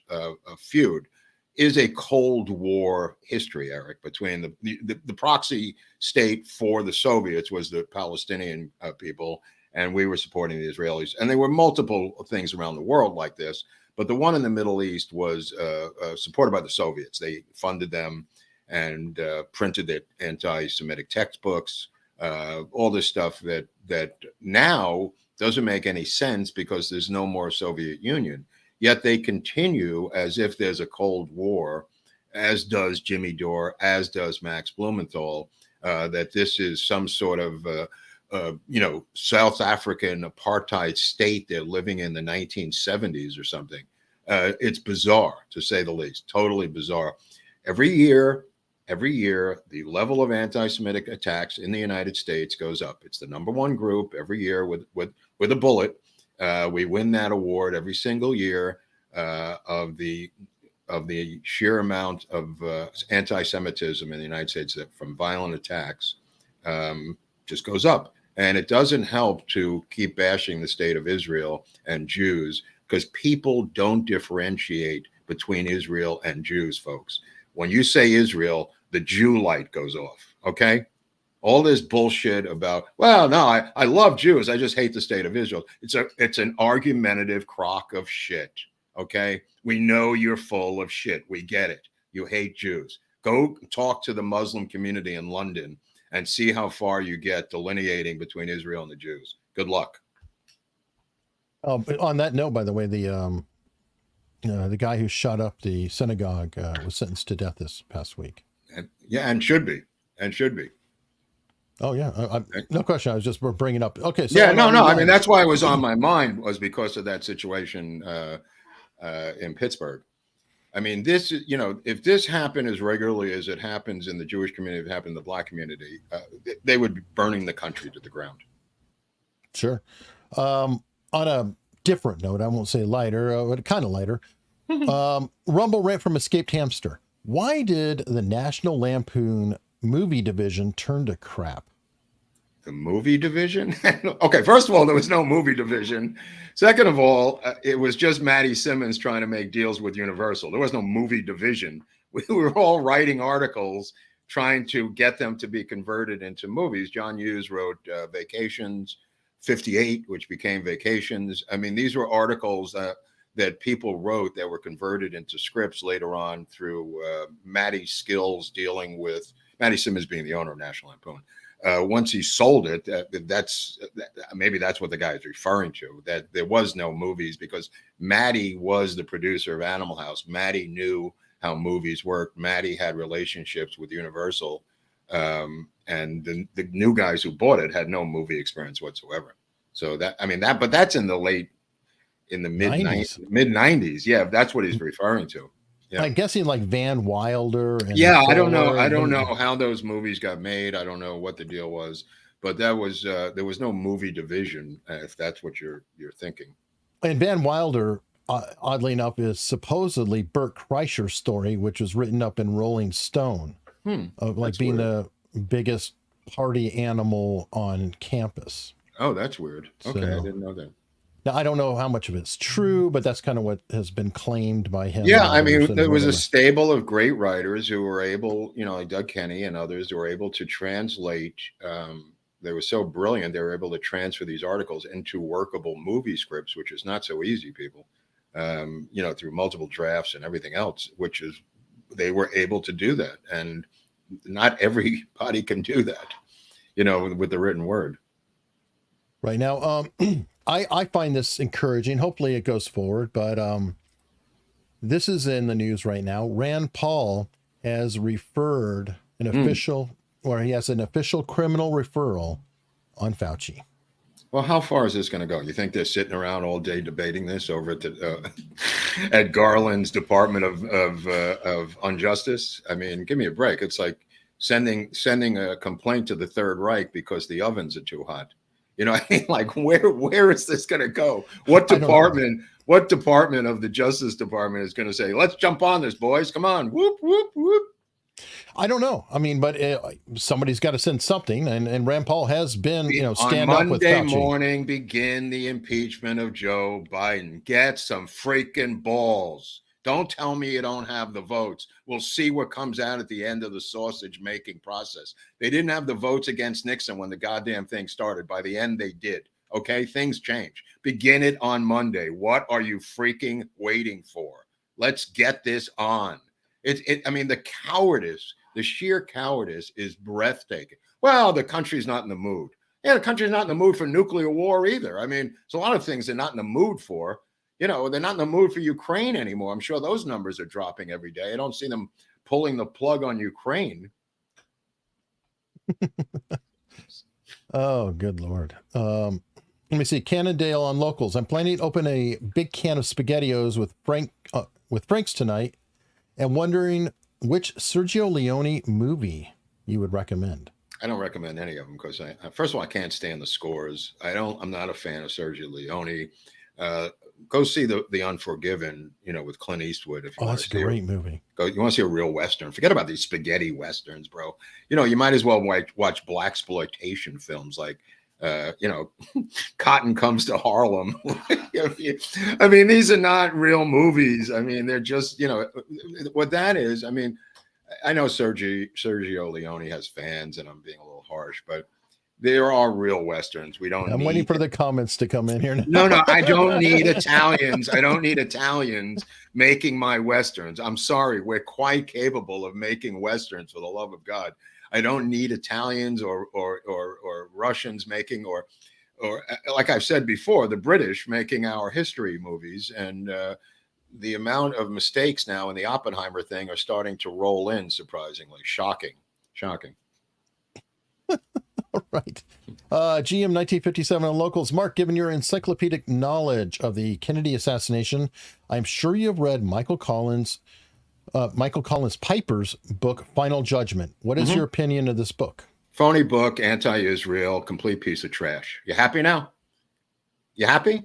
S4: feud, is a Cold War history, Eric, between the proxy state for the Soviets was the Palestinian people, and we were supporting the Israelis. And there were multiple things around the world like this, but the one in the Middle East was supported by the Soviets. They funded them and printed their anti-Semitic textbooks, all this stuff that now doesn't make any sense because there's no more Soviet Union. Yet they continue as if there's a Cold War, as does Jimmy Dore, as does Max Blumenthal, that this is some sort of, South African apartheid state they're living in the 1970s or something. It's bizarre, to say the least, totally bizarre. Every year, the level of anti-Semitic attacks in the United States goes up. It's the number one group every year with a bullet. We win that award every single year of the sheer amount of anti-Semitism in the United States from violent attacks just goes up. And it doesn't help to keep bashing the state of Israel and Jews because people don't differentiate between Israel and Jews, folks. When you say Israel, the Jew light goes off, okay? All this bullshit about, well, no, I love Jews. I just hate the state of Israel. It's an argumentative crock of shit. Okay. We know you're full of shit. We get it. You hate Jews. Go talk to the Muslim community in London and see how far you get delineating between Israel and the Jews. Good luck.
S3: On that note, by the way, the guy who shot up the synagogue was sentenced to death this past week.
S4: And should be. Oh
S3: yeah, no question. I was just bringing up. Okay, so
S4: yeah, no. I mean, that's why it was on my mind, was because of that situation in Pittsburgh. I mean, this is, if this happened as regularly as it happens in the Jewish community, if it happened in the Black community, they would be burning the country to the ground.
S3: Sure. On a different note, I won't say lighter, but kind of lighter. Rumble rant from Escaped Hamster. Why did the National Lampoon movie division turn to crap?
S4: The movie division? Okay, first of all, there was no movie division. Second of all, it was just Maddie Simmons trying to make deals with Universal. There was no movie division. We were all writing articles trying to get them to be converted into movies. John Hughes wrote Vacations 58, which became Vacations. I mean, these were articles that people wrote that were converted into scripts later on through Maddie's skills dealing with Maddie Simmons being the owner of National Lampoon. Once he sold it, maybe that's what the guy is referring to, that there was no movies because Maddie was the producer of Animal House. Maddie knew how movies worked. Maddie had relationships with Universal. And the new guys who bought it had no movie experience whatsoever. So but that's in the mid 90s. Yeah, that's what he's referring to. Yeah.
S3: I'm guessing like Van Wilder. And
S4: I don't know how those movies got made. I don't know what the deal was, but there was no movie division, if that's what you're thinking.
S3: And Van Wilder, oddly enough, is supposedly Bert Kreischer's story, which was written up in Rolling Stone, of like being the biggest party animal on campus.
S4: Oh, that's weird. Okay, I didn't know that.
S3: Now, I don't know how much of it's true, but that's kind of what has been claimed by him.
S4: Yeah, I mean, there was a stable of great writers who were able, like Doug Kenny and others, who were able to translate. They were so brilliant, they were able to transfer these articles into workable movie scripts, which is not so easy, people, through multiple drafts and everything else, which is, they were able to do that. And not everybody can do that, with the written word.
S3: Right now, I find this encouraging. Hopefully it goes forward, but this is in the news right now. Rand Paul has referred he has an official criminal referral on Fauci.
S4: Well, how far is this going to go? You think they're sitting around all day debating this over at Garland's Department of Injustice? I mean, give me a break. It's like sending a complaint to the Third Reich because the ovens are too hot. You know, I mean, like where is this going to go? What department of the Justice Department is going to say, let's jump on this, boys? Come on, whoop whoop whoop.
S3: I don't know. I mean, but somebody's got to send something, and Rand Paul has been, stand up with Fauci.
S4: On Monday morning, begin the impeachment of Joe Biden. Get some freaking balls. Don't tell me you don't have the votes. We'll see what comes out at the end of the sausage-making process. They didn't have the votes against Nixon when the goddamn thing started. By the end, they did. Okay? Things change. Begin it on Monday. What are you freaking waiting for? Let's get this on. I mean, the cowardice, the sheer cowardice is breathtaking. Well, the country's not in the mood. Yeah, the country's not in the mood for nuclear war either. I mean, there's a lot of things they're not in the mood for. You know, they're not in the mood for Ukraine anymore. I'm sure those numbers are dropping every day. I don't see them pulling the plug on Ukraine.
S3: Oh, good Lord. Let me see. Cannondale on locals. I'm planning to open a big can of SpaghettiOs with Frank's tonight, and wondering which Sergio Leone movie you would recommend.
S4: I don't recommend any of them because first of all, I can't stand the scores. I'm not a fan of Sergio Leone. Go see the Unforgiven, with Clint Eastwood. If you
S3: that's a great movie.
S4: You want to see a real Western. Forget about these spaghetti Westerns, bro. You might as well watch blaxploitation films like, Cotton Comes to Harlem. I mean, these are not real movies. I mean, they're just, what that is. I mean, I know Sergio Leone has fans, and I'm being a little harsh, but there are real Westerns. I'm
S3: waiting for the comments to come in here.
S4: No, I don't need Italians. I don't need Italians making my Westerns. I'm sorry. We're quite capable of making Westerns, for the love of God. I don't need Italians or Russians making, or like I've said before, the British making our history movies. And the amount of mistakes now in the Oppenheimer thing are starting to roll in, surprisingly. Shocking.
S3: All right. GM 1957 on locals. Mark, given your encyclopedic knowledge of the Kennedy assassination, I'm sure you have read Michael Collins Piper's book, Final Judgment. What is your opinion of this book?
S4: Phony book, anti-Israel, complete piece of trash. You happy now? You happy?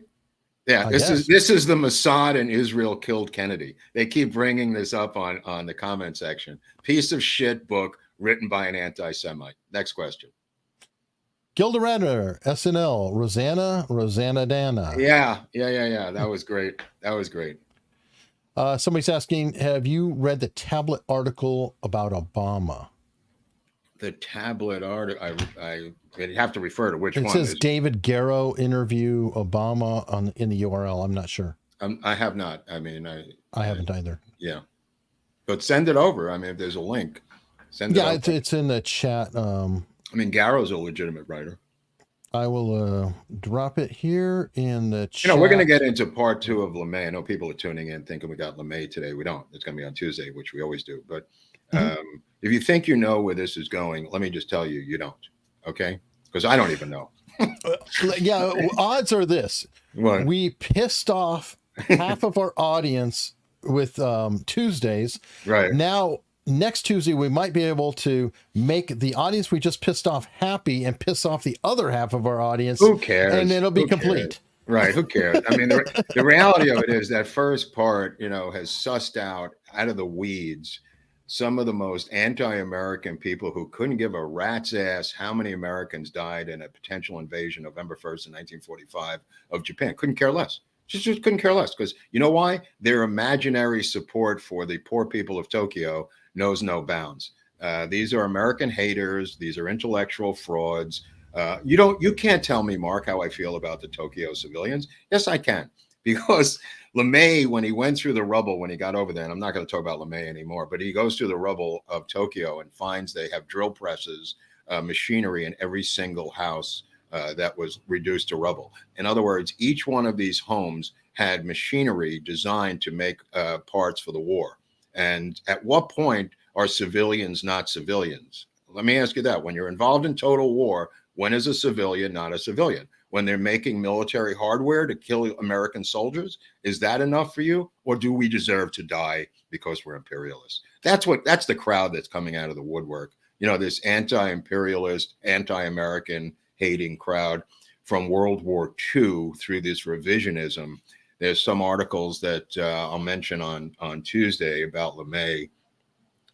S4: Yeah, this is the Mossad and Israel killed Kennedy. They keep bringing this up on the comment section. Piece of shit book written by an anti-Semite. Next question.
S3: Gilda Radner, SNL, Rosanna Dana.
S4: Yeah. That was great.
S3: Somebody's asking, have you read the tablet article about Obama?
S4: The tablet article, I'd have to refer to which one.
S3: It says David Garrow interview Obama in the URL. I'm not sure.
S4: I have not. I mean,
S3: I haven't either.
S4: Yeah. But send it over. I mean, if there's a link, send it over.
S3: Yeah, it's in the chat.
S4: I mean, Garrow's a legitimate writer.
S3: I will drop it here in the chat.
S4: We're going to get into part 2 of LeMay. I know people are tuning in thinking we got LeMay today. We don't. It's going to be on Tuesday, which we always do. But if you think you know where this is going, let me just tell you, you don't. Okay? Because I don't even know.
S3: Yeah, odds are this.
S4: What?
S3: We pissed off half of our audience with Tuesdays.
S4: Right.
S3: Now, next Tuesday, we might be able to make the audience we just pissed off happy and piss off the other half of our audience.
S4: Who cares?
S3: And it'll be complete.
S4: Right. Who cares? I mean, the reality of it is that first part, has sussed out of the weeds some of the most anti-American people who couldn't give a rat's ass how many Americans died in a potential invasion November 1st in 1945 of Japan. Couldn't care less. Just couldn't care less. Because you know why? Their imaginary support for the poor people of Tokyo knows no bounds. These are American haters. These are intellectual frauds. You can't tell me, Mark, how I feel about the Tokyo civilians. Yes, I can. Because LeMay, when he went through the rubble, when he got over there, and I'm not going to talk about LeMay anymore, but he goes through the rubble of Tokyo and finds they have drill presses, machinery in every single house that was reduced to rubble. In other words, each one of these homes had machinery designed to make parts for the war. And at what point are civilians not civilians? Let me ask you that. When you're involved in total war, when is a civilian not a civilian? When they're making military hardware to kill American soldiers, is that enough for you? Or do we deserve to die because we're imperialists? That's the crowd that's coming out of the woodwork, this anti-imperialist, anti-American hating crowd from World War II through this revisionism. There's some articles that I'll mention on Tuesday about LeMay,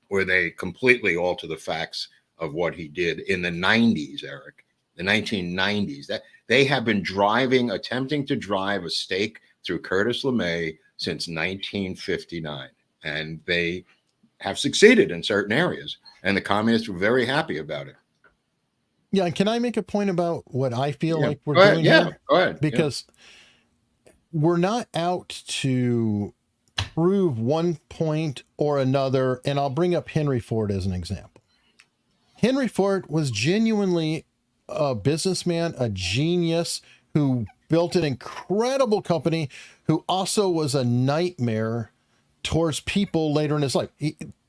S4: where they completely alter the facts of what he did in the 90s, Eric, the 1990s. That they have been attempting to drive a stake through Curtis LeMay since 1959, and they have succeeded in certain areas, and the communists were very happy about it.
S3: Yeah, and can I make a point about what I feel like we're doing
S4: here? Go ahead.
S3: Because we're not out to prove one point or another, and I'll bring up Henry Ford as an example. Henry Ford was genuinely a businessman, a genius who built an incredible company, who also was a nightmare towards people later in his life.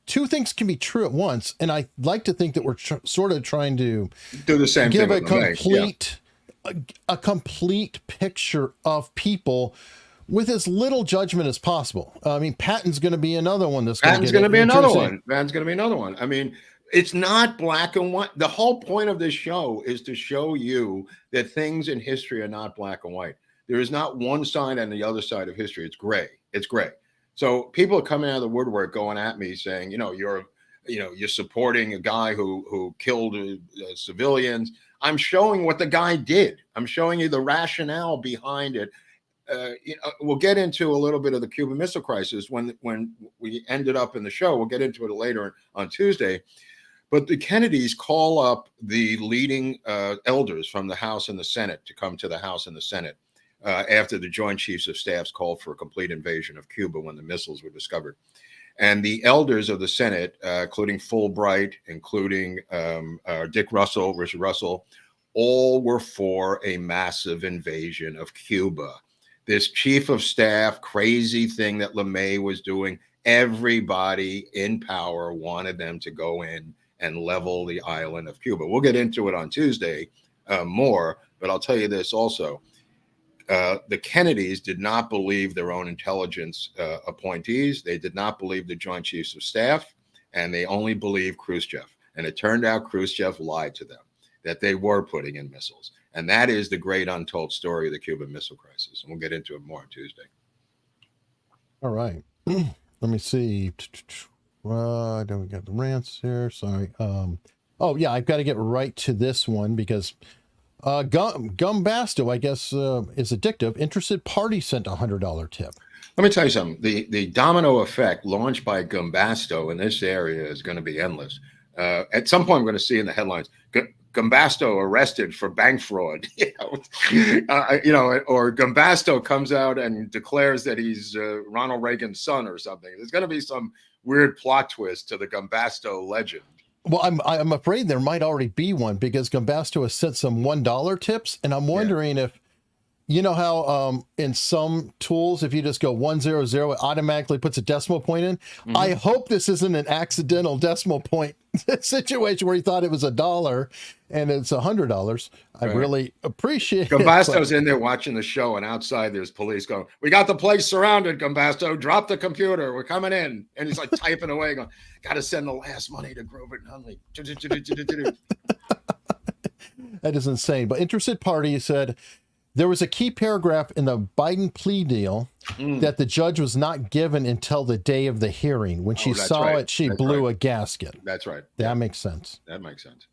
S3: Two things can be true at once, and I like to think that we're sort of trying to
S4: do the same
S3: give
S4: thing
S3: a complete picture of people with as little judgment as possible. I mean, Patton's going to be another one.
S4: Patton's going to be another one. Patton's going to be another one. I mean, it's not black and white. The whole point of this show is to show you that things in history are not black and white. There is not one side and the other side of history. It's gray. It's gray. So people are coming out of the woodwork going at me saying, you're supporting a guy who killed civilians. I'm showing what the guy did. I'm showing you the rationale behind it. We'll get into a little bit of the Cuban Missile Crisis when we ended up in the show. We'll get into it later on Tuesday. But the Kennedys call up the leading elders from the House and the Senate to come to the House and the Senate after the Joint Chiefs of Staffs called for a complete invasion of Cuba when the missiles were discovered. And the elders of the Senate, including Fulbright, including Dick Russell, Richard Russell, all were for a massive invasion of Cuba. This chief of staff crazy thing that LeMay was doing, everybody in power wanted them to go in and level the island of Cuba. We'll get into it on Tuesday more, but I'll tell you this also. The Kennedys did not believe their own intelligence appointees. They did not believe the Joint Chiefs of Staff, and they only believed Khrushchev. And it turned out Khrushchev lied to them, that they were putting in missiles. And that is the great untold story of the Cuban Missile Crisis. And we'll get into it more on Tuesday.
S3: All right. Let me see. Then we got the rants here. Sorry. I've got to get right to this one because Gumbasto, I guess, is addictive. Interested party sent a $100 tip.
S4: Let me tell you something. The domino effect launched by Gumbasto in this area is going to be endless. At some point, we're going to see in the headlines, Gumbasto arrested for bank fraud, or Gumbasto comes out and declares that he's Ronald Reagan's son or something. There's going to be some weird plot twist to the Gumbasto legend.
S3: Well, I'm afraid there might already be one because Gumbasto has sent some $1 tips, and I'm wondering if, you know how in some tools, if you just go 100, it automatically puts a decimal point in. Mm-hmm. I hope this isn't an accidental decimal point situation where he thought it was $1 and it's $100. I really appreciate
S4: Gumbasto's in there watching the show, and outside there's police going, "We got the place surrounded, Gumbasto. Drop the computer. We're coming in." And he's like typing away, going, "Got to send the last money to Groubert and Hunley."
S3: That is insane. But interested party said, there was a key paragraph in the Biden plea deal that the judge was not given until the day of the hearing. When she saw it, she blew a gasket.
S4: That's right.
S3: That makes sense.
S4: That makes sense.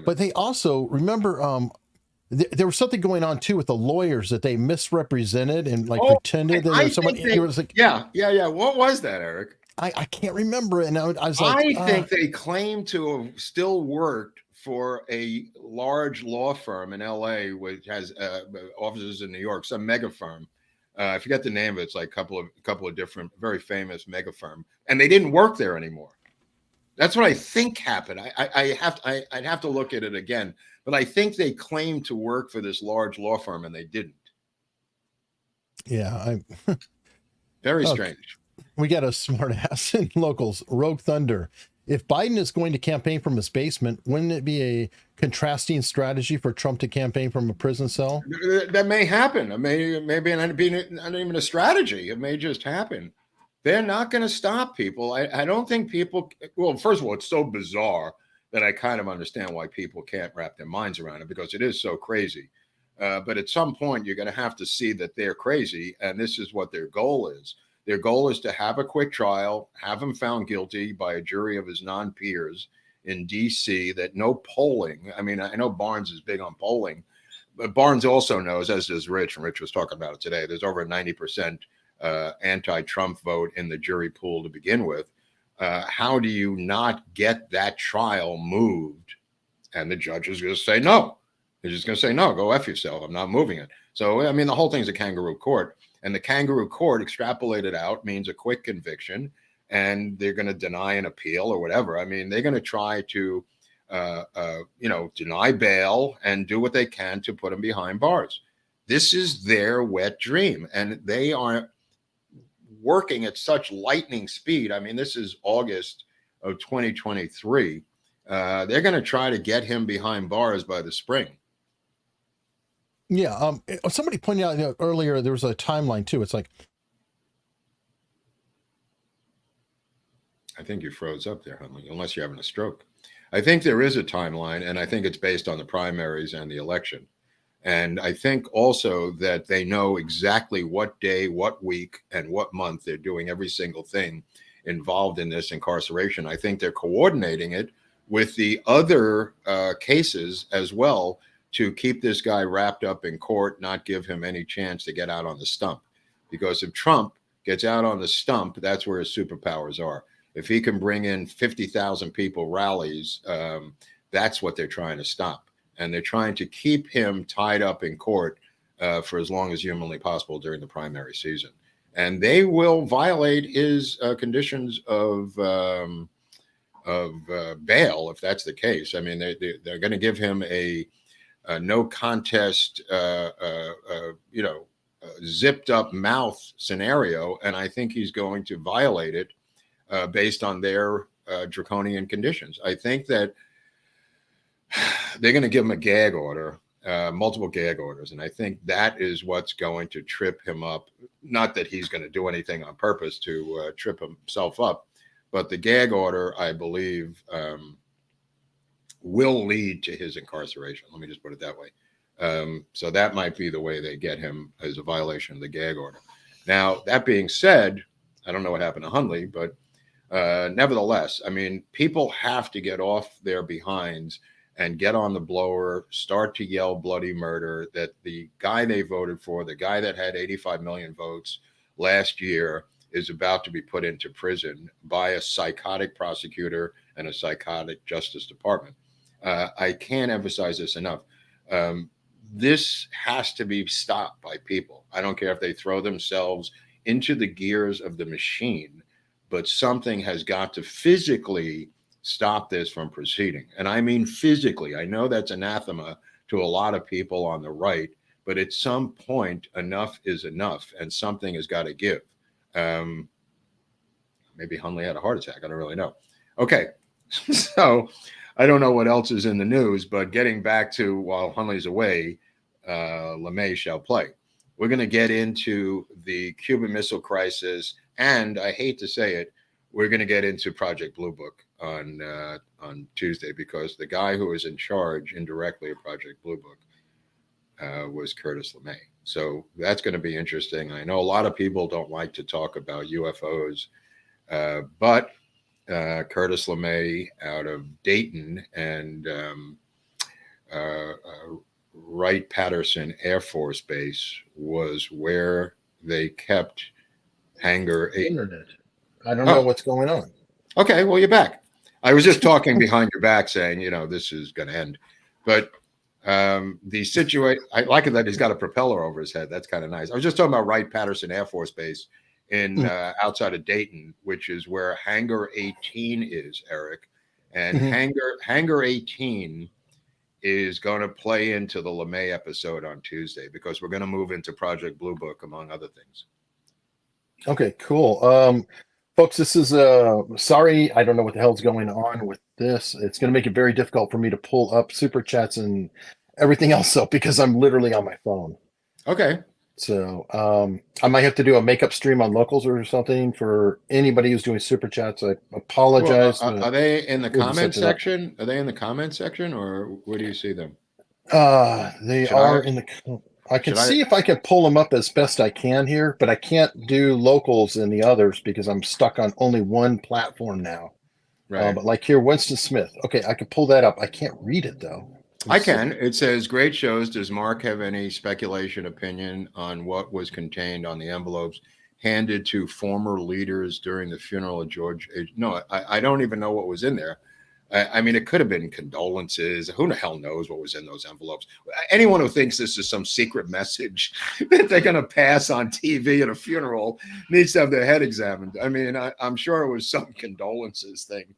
S3: But they also, remember, there was something going on, too, with the lawyers that they misrepresented and pretended that there was someone.
S4: Yeah. What was that, Eric?
S3: I can't remember it. And I was like,
S4: I think they claim to have still worked for a large law firm in LA, which has offices in New York, some mega firm. I forget the name of it. It's like a couple of different, very famous mega firm, and they didn't work there anymore. That's what I think happened. I'd have to look at it again, but I think they claimed to work for this large law firm and they didn't.
S3: Yeah,
S4: very strange.
S3: We got a smart ass in locals, Rogue Thunder. If Biden is going to campaign from his basement, wouldn't it be a contrasting strategy for Trump to campaign from a prison cell?
S4: That may happen. It may be not even a strategy. It may just happen. They're not going to stop people. I don't think people. Well, first of all, it's so bizarre that I kind of understand why people can't wrap their minds around it, because it is so crazy. But at some point, you're going to have to see that they're crazy, and this is what their goal is. Their goal is to have a quick trial, have him found guilty by a jury of his non-peers in D.C., that no polling. I mean, I know Barnes is big on polling, but Barnes also knows, as does Rich, and Rich was talking about it today, there's over a 90% anti-Trump vote in the jury pool to begin with. How do you not get that trial moved? And the judge is going to say no. They're just going to say, no, go F yourself. I'm not moving it. So, I mean, the whole thing's a kangaroo court. And the kangaroo court extrapolated out means a quick conviction, and they're going to deny an appeal or whatever. I mean, they're going to try to, deny bail and do what they can to put him behind bars. This is their wet dream. And they are working at such lightning speed. I mean, this is August of 2023. They're going to try to get him behind bars by the spring.
S3: Yeah. Somebody pointed out earlier, there was a timeline too. It's like,
S4: I think you froze up there, Hunley, unless you're having a stroke. I think there is a timeline, and I think it's based on the primaries and the election. And I think also that they know exactly what day, what week, and what month they're doing every single thing involved in this incarceration. I think they're coordinating it with the other cases as well, to keep this guy wrapped up in court, not give him any chance to get out on the stump. Because if Trump gets out on the stump, that's where his superpowers are. If he can bring in 50,000 people rallies, that's what they're trying to stop. And they're trying to keep him tied up in court for as long as humanly possible during the primary season. And they will violate his conditions of bail if that's the case. I mean, they're going to give him a no contest, zipped up mouth scenario. And I think he's going to violate it based on their draconian conditions. I think that they're going to give him a gag order, multiple gag orders. And I think that is what's going to trip him up. Not that he's going to do anything on purpose to trip himself up, but the gag order, I believe, will lead to his incarceration. Let me just put it that way. So that might be the way they get him, as a violation of the gag order. Now, that being said, I don't know what happened to Hunley, but nevertheless, I mean, people have to get off their behinds and get on the blower, start to yell bloody murder, that the guy they voted for, the guy that had 85 million votes last year, is about to be put into prison by a psychotic prosecutor and a psychotic Justice Department. I can't emphasize this enough. This has to be stopped by people. I don't care if they throw themselves into the gears of the machine, but something has got to physically stop this from proceeding. And I mean physically. I know that's anathema to a lot of people on the right, but at some point, enough is enough, and something has got to give. Maybe Hunley had a heart attack. I don't really know. Okay, so I don't know what else is in the news, but getting back to, while Hunley's away, LeMay shall play. We're going to get into the Cuban Missile Crisis, and I hate to say it, we're going to get into Project Blue Book on Tuesday, because the guy who is in charge indirectly of Project Blue Book was Curtis LeMay. So that's going to be interesting. I know a lot of people don't like to talk about UFOs, but Curtis LeMay out of Dayton and Wright-Patterson Air Force Base was where they kept Hangar 8.
S3: internet. I don't know what's going on.
S4: Okay, well, you're back. I was just talking behind your back saying, this is going to end. But the situation, I like it that he's got a propeller over his head. That's kind of nice. I was just talking about Wright-Patterson Air Force Base in outside of Dayton, which is where Hangar 18 is, Eric. And Hangar 18 is going to play into the LeMay episode on Tuesday, because we're going to move into Project Blue Book, among other things.
S3: Okay, cool. Folks, this is sorry, I don't know what the hell's going on with this. It's going to make it very difficult for me to pull up super chats and everything else up, because I'm literally on my phone.
S4: Okay.
S3: So I might have to do a makeup stream on locals or something for anybody who's doing super chats. I
S4: Well,
S3: apologize,
S4: are
S3: but
S4: they in the
S3: we can set
S4: comment
S3: that up.
S4: section? Are they in the comment section, or where do you see them?
S3: They
S4: Should I?
S3: are in the. I can
S4: Should I?
S3: see if I can pull them up as best I can here, but I can't do locals in the others because I'm stuck on only one platform now.
S4: Right.
S3: But like here, Winston Smith. Okay, I can pull that up. I can't read it though. Let me
S4: I
S3: see.
S4: can. It says, great shows. Does Mark have any speculation, opinion on what was contained on the envelopes handed to former leaders during the funeral of George H? No, I don't even know what was in there. I mean, it could have been condolences. Who the hell knows what was in those envelopes? Anyone who thinks this is some secret message that they're going to pass on TV at a funeral needs to have their head examined. I mean, I'm sure it was some condolences thing.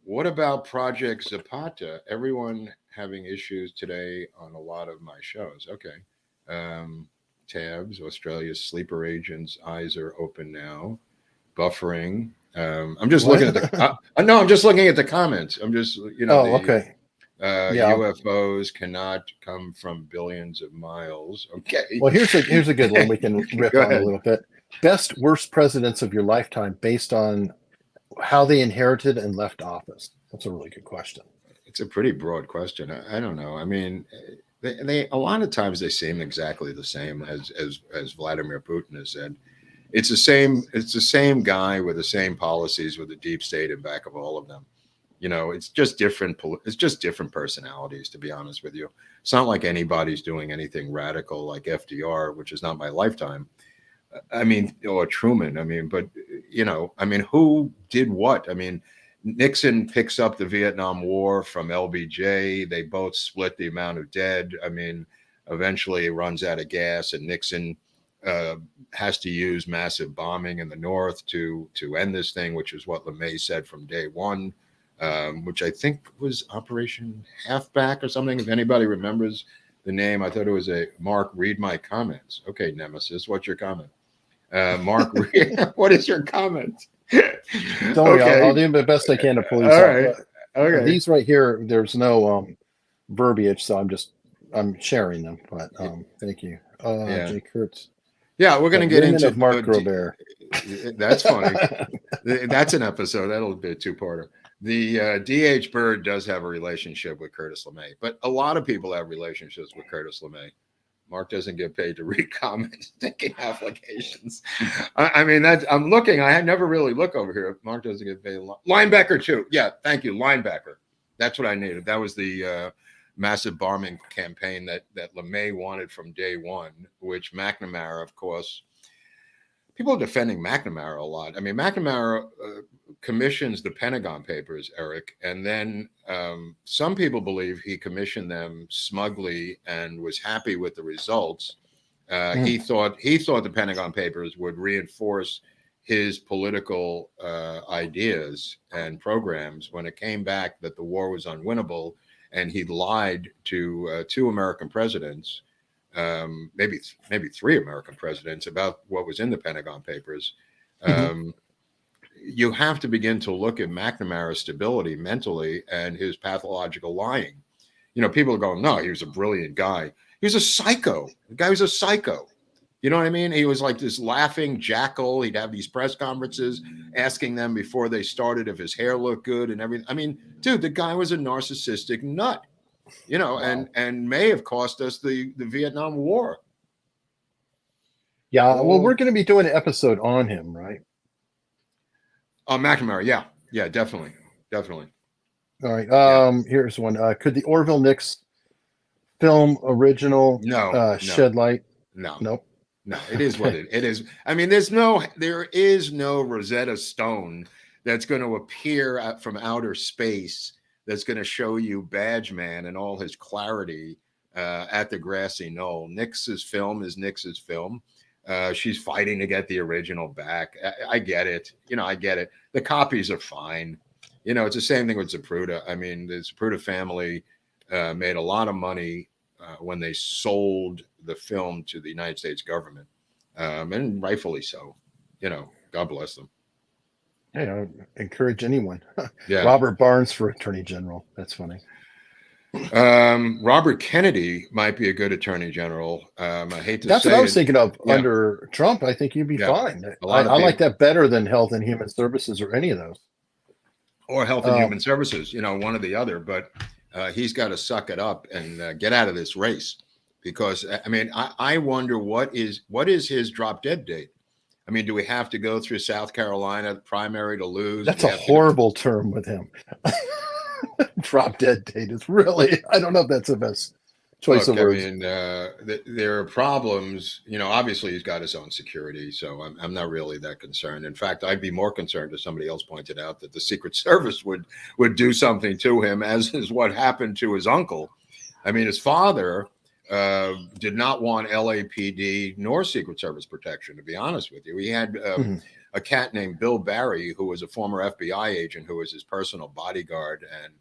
S4: What about Project Zapata? Everyone having issues today on a lot of my shows. Okay. Tabs, Australia's sleeper agents' eyes are open now. Buffering. I'm just
S3: What?
S4: looking at the. No, I'm just looking at the comments. I'm just,
S3: Oh, okay. Yeah.
S4: UFOs cannot come from billions of miles. Okay.
S3: Well, here's a good one we can riff
S4: Go
S3: on a
S4: ahead.
S3: little bit. Best worst presidents of your lifetime based on how they inherited and left office. That's a really good question.
S4: It's a pretty broad question. I don't know. I mean, they a lot of times they seem exactly the same as Vladimir Putin has said. It's the same. It's the same guy with the same policies with the deep state in back of all of them. It's just different. It's just different personalities, to be honest with you. It's not like anybody's doing anything radical like FDR, which is not my lifetime. I mean, or Truman. I mean, but I mean, who did what? I mean, Nixon picks up the Vietnam War from LBJ. They both split the amount of dead. I mean, eventually it runs out of gas, and Nixon has to use massive bombing in the North to end this thing, which is what LeMay said from day one, which I think was Operation Halfback or something. If anybody remembers the name, I thought it was a Mark. Read my comments. Okay, Nemesis, what's your comment? Mark, what is your comment?
S3: Don't worry, I'll do the best I can to pull these
S4: All
S3: out.
S4: right. Okay.
S3: These right here, there's no verbiage, so I'm sharing them. But thank you,
S4: Yeah.
S3: Jay Kurtz.
S4: Yeah, we're going to get into
S3: of Mark Groubert.
S4: That's funny. That's an episode. That'll be a two-parter. The D.H. Byrd does have a relationship with Curtis LeMay, but a lot of people have relationships with Curtis LeMay. Mark doesn't get paid to read comments, thinking applications. I mean, I'm looking. I had never really look over here. Mark doesn't get paid. Linebacker too. Yeah, thank you, linebacker. That's what I needed. That was the massive bombing campaign that LeMay wanted from day one, which McNamara, of course. People are defending McNamara a lot. I mean, McNamara commissions the Pentagon Papers, Eric, and then some people believe he commissioned them smugly and was happy with the results. He thought the Pentagon Papers would reinforce his political ideas and programs when it came back that the war was unwinnable, and he lied to two American presidents. Maybe three American presidents about what was in the Pentagon Papers. You have to begin to look at McNamara's stability mentally and his pathological lying. People are going, no, he was a brilliant guy. He was a psycho. The guy was a psycho. You know what I mean? He was like this laughing jackal. He'd have these press conferences asking them before they started if his hair looked good and everything. I mean, dude, the guy was a narcissistic nut. Wow. and may have cost us the Vietnam War.
S3: Yeah, well, we're going to be doing an episode on him, right?
S4: McNamara, yeah, definitely.
S3: All right, here's one. Could the Orville Nix film original shed light?
S4: No, it is what it is. I mean, there is no Rosetta Stone that's going to appear from outer space that's going to show you Badge Man and all his clarity at the grassy knoll. Nix's film is Nix's film. She's fighting to get the original back. I get it. I get it. The copies are fine. It's the same thing with Zapruder. I mean, the Zapruder family made a lot of money when they sold the film to the United States government, and rightfully so. God bless them.
S3: Hey, I encourage anyone.
S4: Yeah.
S3: Robert Barnes for Attorney General. That's funny.
S4: Robert Kennedy might be a good attorney general. I hate to
S3: That's
S4: say
S3: what I was
S4: it.
S3: thinking of
S4: Yeah,
S3: under Trump. I think you'd be
S4: yeah.
S3: fine.
S4: A
S3: I,
S4: lot of
S3: I like
S4: people,
S3: that better than Health and Human Services or any of those.
S4: or Health and
S3: Um,
S4: Human Services, one or the other. But he's got to suck it up and get out of this race, because I mean, I wonder what is his drop dead date. I mean, do we have to go through South Carolina primary to lose? Do
S3: that's
S4: we
S3: a
S4: have to go?
S3: horrible term with him. Drop dead date is really, I don't know if that's the best choice
S4: Look,
S3: of
S4: I
S3: words.
S4: mean, there are problems. Obviously he's got his own security, so I'm not really that concerned. In fact, I'd be more concerned, as somebody else pointed out, that the Secret Service would do something to him, as is what happened to his uncle. I mean, his father did not want LAPD nor Secret Service protection, to be honest with you. He had
S3: Mhm.
S4: a cat named Bill Barry, who was a former FBI agent, who was his personal bodyguard. And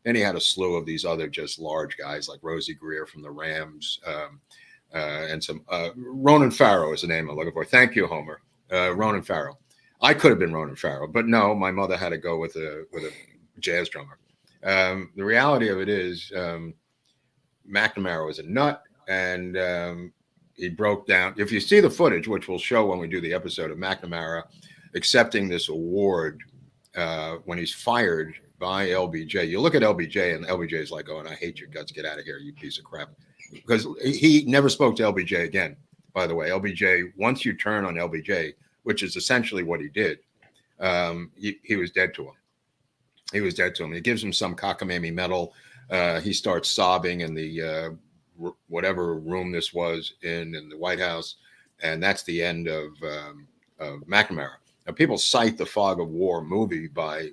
S4: then he had a slew of these other just large guys like Rosie Greer from the Rams, and some Ronan Farrow is the name I'm looking for. Thank you, Homer. Ronan Farrow. I could have been Ronan Farrow, but no, my mother had to go with a jazz drummer. The reality of it is, McNamara was a nut, and he broke down. If you see the footage, which we'll show when we do the episode of McNamara accepting this award when he's fired by LBJ, you look at LBJ, and LBJ is like, "Oh, and I hate your guts. Get out of here, you piece of crap." Because he never spoke to LBJ again. By the way, LBJ, once you turn on LBJ, which is essentially what he did, he was dead to him. He was dead to him. He gives him some cockamamie medal. He starts sobbing in the whatever room this was in the White House, and that's the end of McNamara. Now, people cite the Fog of War movie by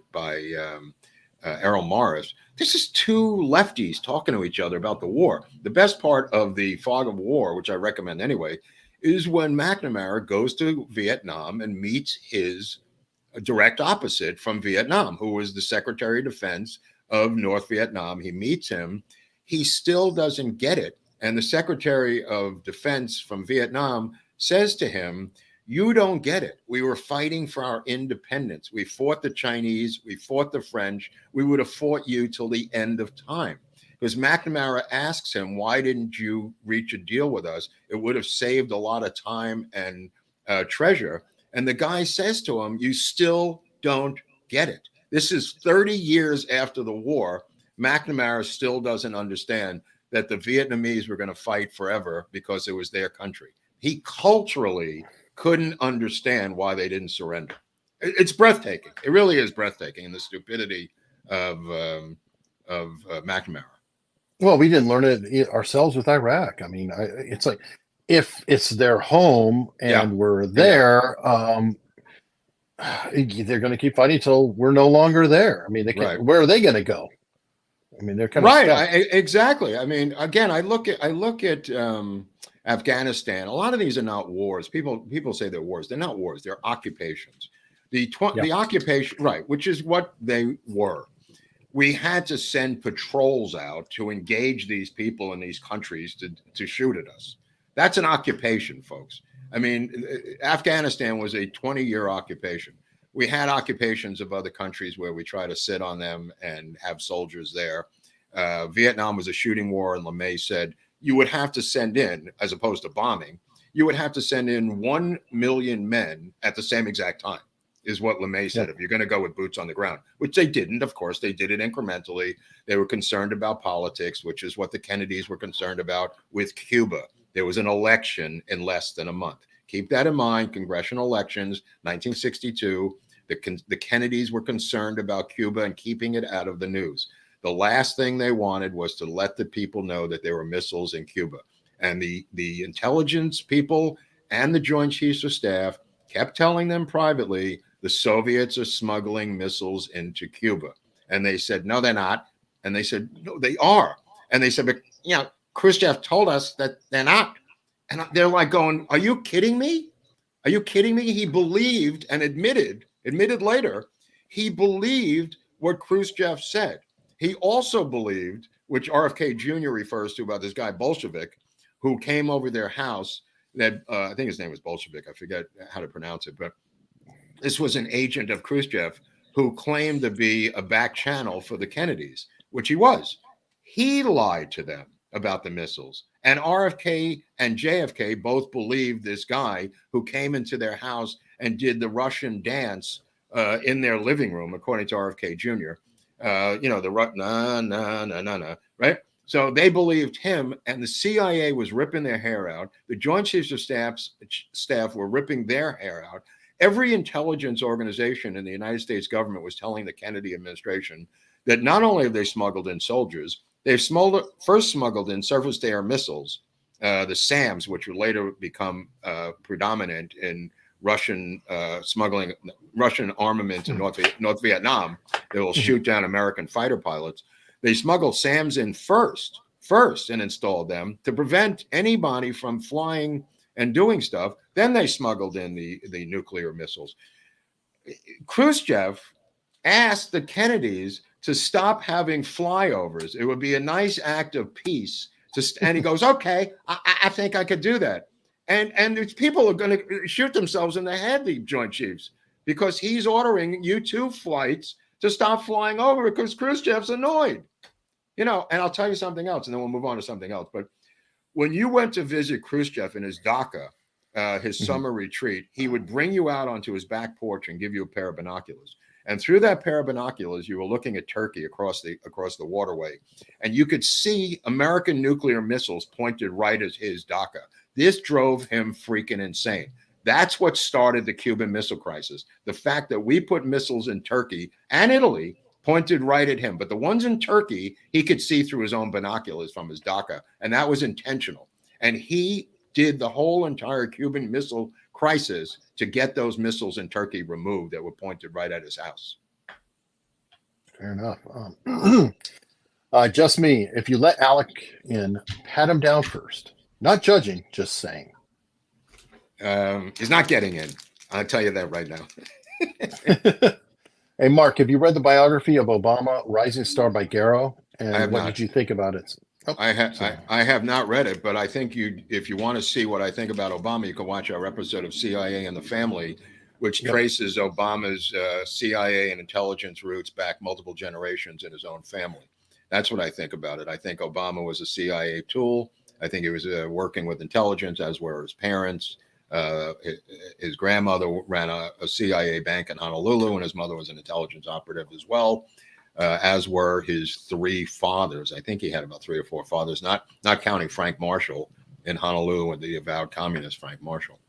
S4: Errol Morris. This is two lefties talking to each other about the war. The best part of the Fog of War, which I recommend anyway, is when McNamara goes to Vietnam and meets his direct opposite from Vietnam, who was the Secretary of Defense of North Vietnam. He meets him. He still doesn't get it. And the Secretary of Defense from Vietnam says to him, "You don't get it. We were fighting for our independence. We fought the Chinese. We fought the French. We would have fought you till the end of time." Because McNamara asks him, "Why didn't you reach a deal with us? It would have saved a lot of time and treasure." And the guy says to him, "You still don't get it. This is 30 years after the war. McNamara still doesn't understand that the Vietnamese were going to fight forever because it was their country." He culturally couldn't understand why they didn't surrender. It's breathtaking. It really is breathtaking, in the stupidity of McNamara.
S3: Well, we didn't learn it ourselves with Iraq. I mean, it's like if it's their home and
S4: Yeah.
S3: we're there, they're going to keep fighting until we're no longer there. I mean, they can't,
S4: Right.
S3: where are they going to go? I mean, they're kind of
S4: Right.
S3: stuck.
S4: Exactly. I mean, again, I look at Afghanistan. A lot of these are not wars. People say they're wars. They're not wars. They're occupations. The occupation, right, which is what they were. We had to send patrols out to engage these people in these countries to shoot at us. That's an occupation, folks. I mean, Afghanistan was a 20-year occupation. We had occupations of other countries where we try to sit on them and have soldiers there. Vietnam was a shooting war, and LeMay said you would have to send in, as opposed to bombing, you would have to send in 1 million men at the same exact time, is what LeMay said, if you're going to go with boots on the ground, which they didn't. Of course, they did it incrementally. They were concerned about politics, which is what the Kennedys were concerned about with Cuba. There was an election in less than a month. Keep that in mind. Congressional elections, 1962. The Kennedys were concerned about Cuba and keeping it out of the news. The last thing they wanted was to let the people know that there were missiles in Cuba. And the intelligence people and the Joint Chiefs of Staff kept telling them privately, the Soviets are smuggling missiles into Cuba. And they said, no, they're not. And they said, no, they are. And they said, but, Khrushchev told us that they're not. And they're like going, are you kidding me? Are you kidding me? He believed and admitted later, he believed what Khrushchev said. He also believed, which RFK Jr. refers to about this guy, Bolshevik, who came over their house. That I think his name was Bolshevik. I forget how to pronounce it, but this was an agent of Khrushchev who claimed to be a back channel for the Kennedys, which he was. He lied to them about the missiles. And RFK and JFK both believed this guy who came into their house and did the Russian dance in their living room, according to RFK Jr. The na na na na na, right? So they believed him, and the CIA was ripping their hair out. The Joint Chiefs of Staff were ripping their hair out. Every intelligence organization in the United States government was telling the Kennedy administration that not only have they smuggled in soldiers, they've first smuggled in surface-to-air missiles, the SAMs, which would later become predominant in Russian smuggling, Russian armament in North Vietnam that will shoot down American fighter pilots. They smuggled SAMs in first and installed them to prevent anybody from flying and doing stuff. Then they smuggled in the nuclear missiles. Khrushchev asked the Kennedys to stop having flyovers. It would be a nice act of peace. And he goes, okay, I think I could do that. And these people are going to shoot themselves in the head, the Joint Chiefs, because he's ordering U-2 flights to stop flying over because Khrushchev's annoyed. And I'll tell you something else, and then we'll move on to something else. But when you went to visit Khrushchev in his dacha, his summer retreat, he would bring you out onto his back porch and give you a pair of binoculars. And through that pair of binoculars, you were looking at Turkey across the waterway, and you could see American nuclear missiles pointed right at his dacha. This drove him freaking insane. That's what started the Cuban Missile Crisis. The fact that we put missiles in Turkey and Italy pointed right at him. But the ones in Turkey, he could see through his own binoculars from his dacha, and that was intentional. And he did the whole entire Cuban Missile Crisis to get those missiles in Turkey removed that were pointed right at his house.
S3: Fair enough. Just me. If you let Alec in, pat him down first. Not judging, just saying.
S4: He's not getting in. I'll tell you that right now.
S3: Hey, Mark, have you read the biography of Obama, Rising Star by Garrow? And what did you think about it? Oh,
S4: I have not read it, but I think if you want to see what I think about Obama, you can watch our episode of CIA and the Family, which traces Obama's CIA and intelligence roots back multiple generations in his own family. That's what I think about it. I think Obama was a CIA tool. I think he was working with intelligence, as were his parents. His grandmother ran a CIA bank in Honolulu, and his mother was an intelligence operative as well, as were his three fathers. I think he had about 3 or 4 fathers, not counting Frank Marshall in Honolulu and the avowed communist Frank Marshall.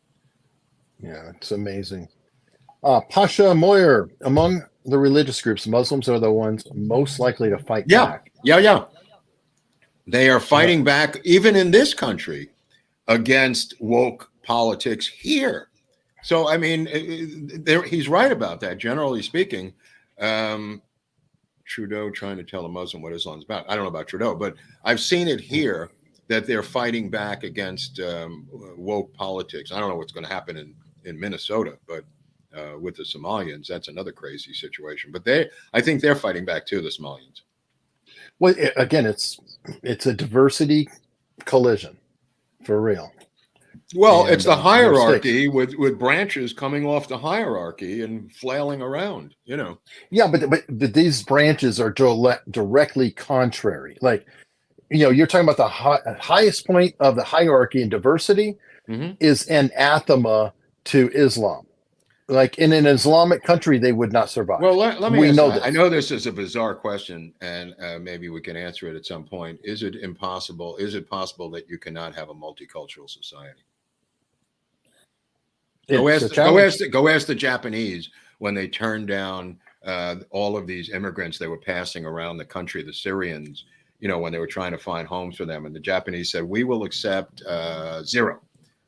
S3: Yeah, it's amazing. Pasha Moyer, among the religious groups, Muslims are the ones most likely to fight back.
S4: Yeah. They are fighting back, even in this country, against woke politics here. So, I mean, he's right about that, generally speaking. Trudeau trying to tell a Muslim what Islam's about. I don't know about Trudeau, but I've seen it here that they're fighting back against woke politics. I don't know what's going to happen in Minnesota, but with the Somalians, that's another crazy situation. But I think they're fighting back too, the Somalians.
S3: Well, again, it's a diversity collision, for real.
S4: Well, it's the hierarchy with branches coming off the hierarchy and flailing around,
S3: Yeah, but these branches are directly contrary. Like, you're talking about the highest point of the hierarchy in diversity is anathema to Islam. Like in an Islamic country, they would not survive.
S4: Well, let me know this. I know this is a bizarre question, and maybe we can answer it at some point. Is it possible that you cannot have a multicultural society? Go ask the Japanese when they turned down all of these immigrants they were passing around the country, the Syrians, when they were trying to find homes for them. And the Japanese said, we will accept 0.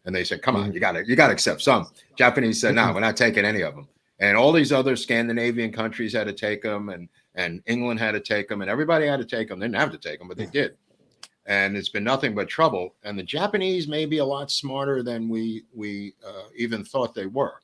S4: And they said, come on, you got to accept some. Japanese said, no, we're not taking any of them. And all these other Scandinavian countries had to take them, and England had to take them, and everybody had to take them. They didn't have to take them, but they did. And it's been nothing but trouble. And the Japanese may be a lot smarter than we even thought they were.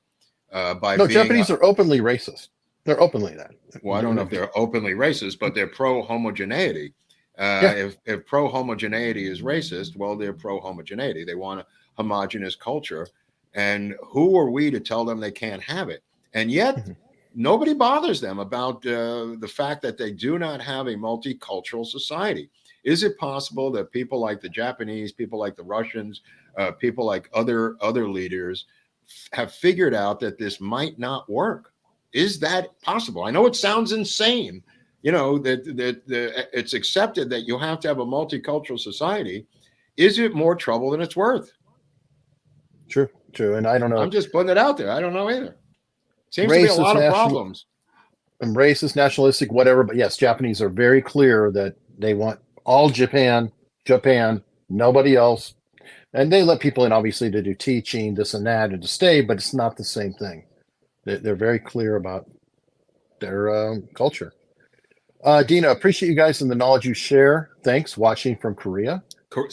S3: Japanese are openly racist. They're openly that.
S4: Well, I don't know if they're openly racist, but they're pro-homogeneity. If pro-homogeneity is racist, well, they're pro-homogeneity. They want a homogenous culture. And who are we to tell them they can't have it? And yet, nobody bothers them about the fact that they do not have a multicultural society. Is it possible that people like the Japanese, people like the Russians, people like other leaders have figured out that this might not work? Is that possible? I know it sounds insane, that it's accepted that you have to have a multicultural society. Is it more trouble than it's worth?
S3: True. And I don't know.
S4: I'm just putting it out there. I don't know either. Seems to be a lot of problems.
S3: And racist, nationalistic, whatever. But yes, Japanese are very clear that they want all Japan, nobody else. And they let people in, obviously, to do teaching, this and that, and to stay, but it's not the same thing. They're very clear about their culture. Dina, appreciate you guys and the knowledge you share. Thanks. Watching from Korea.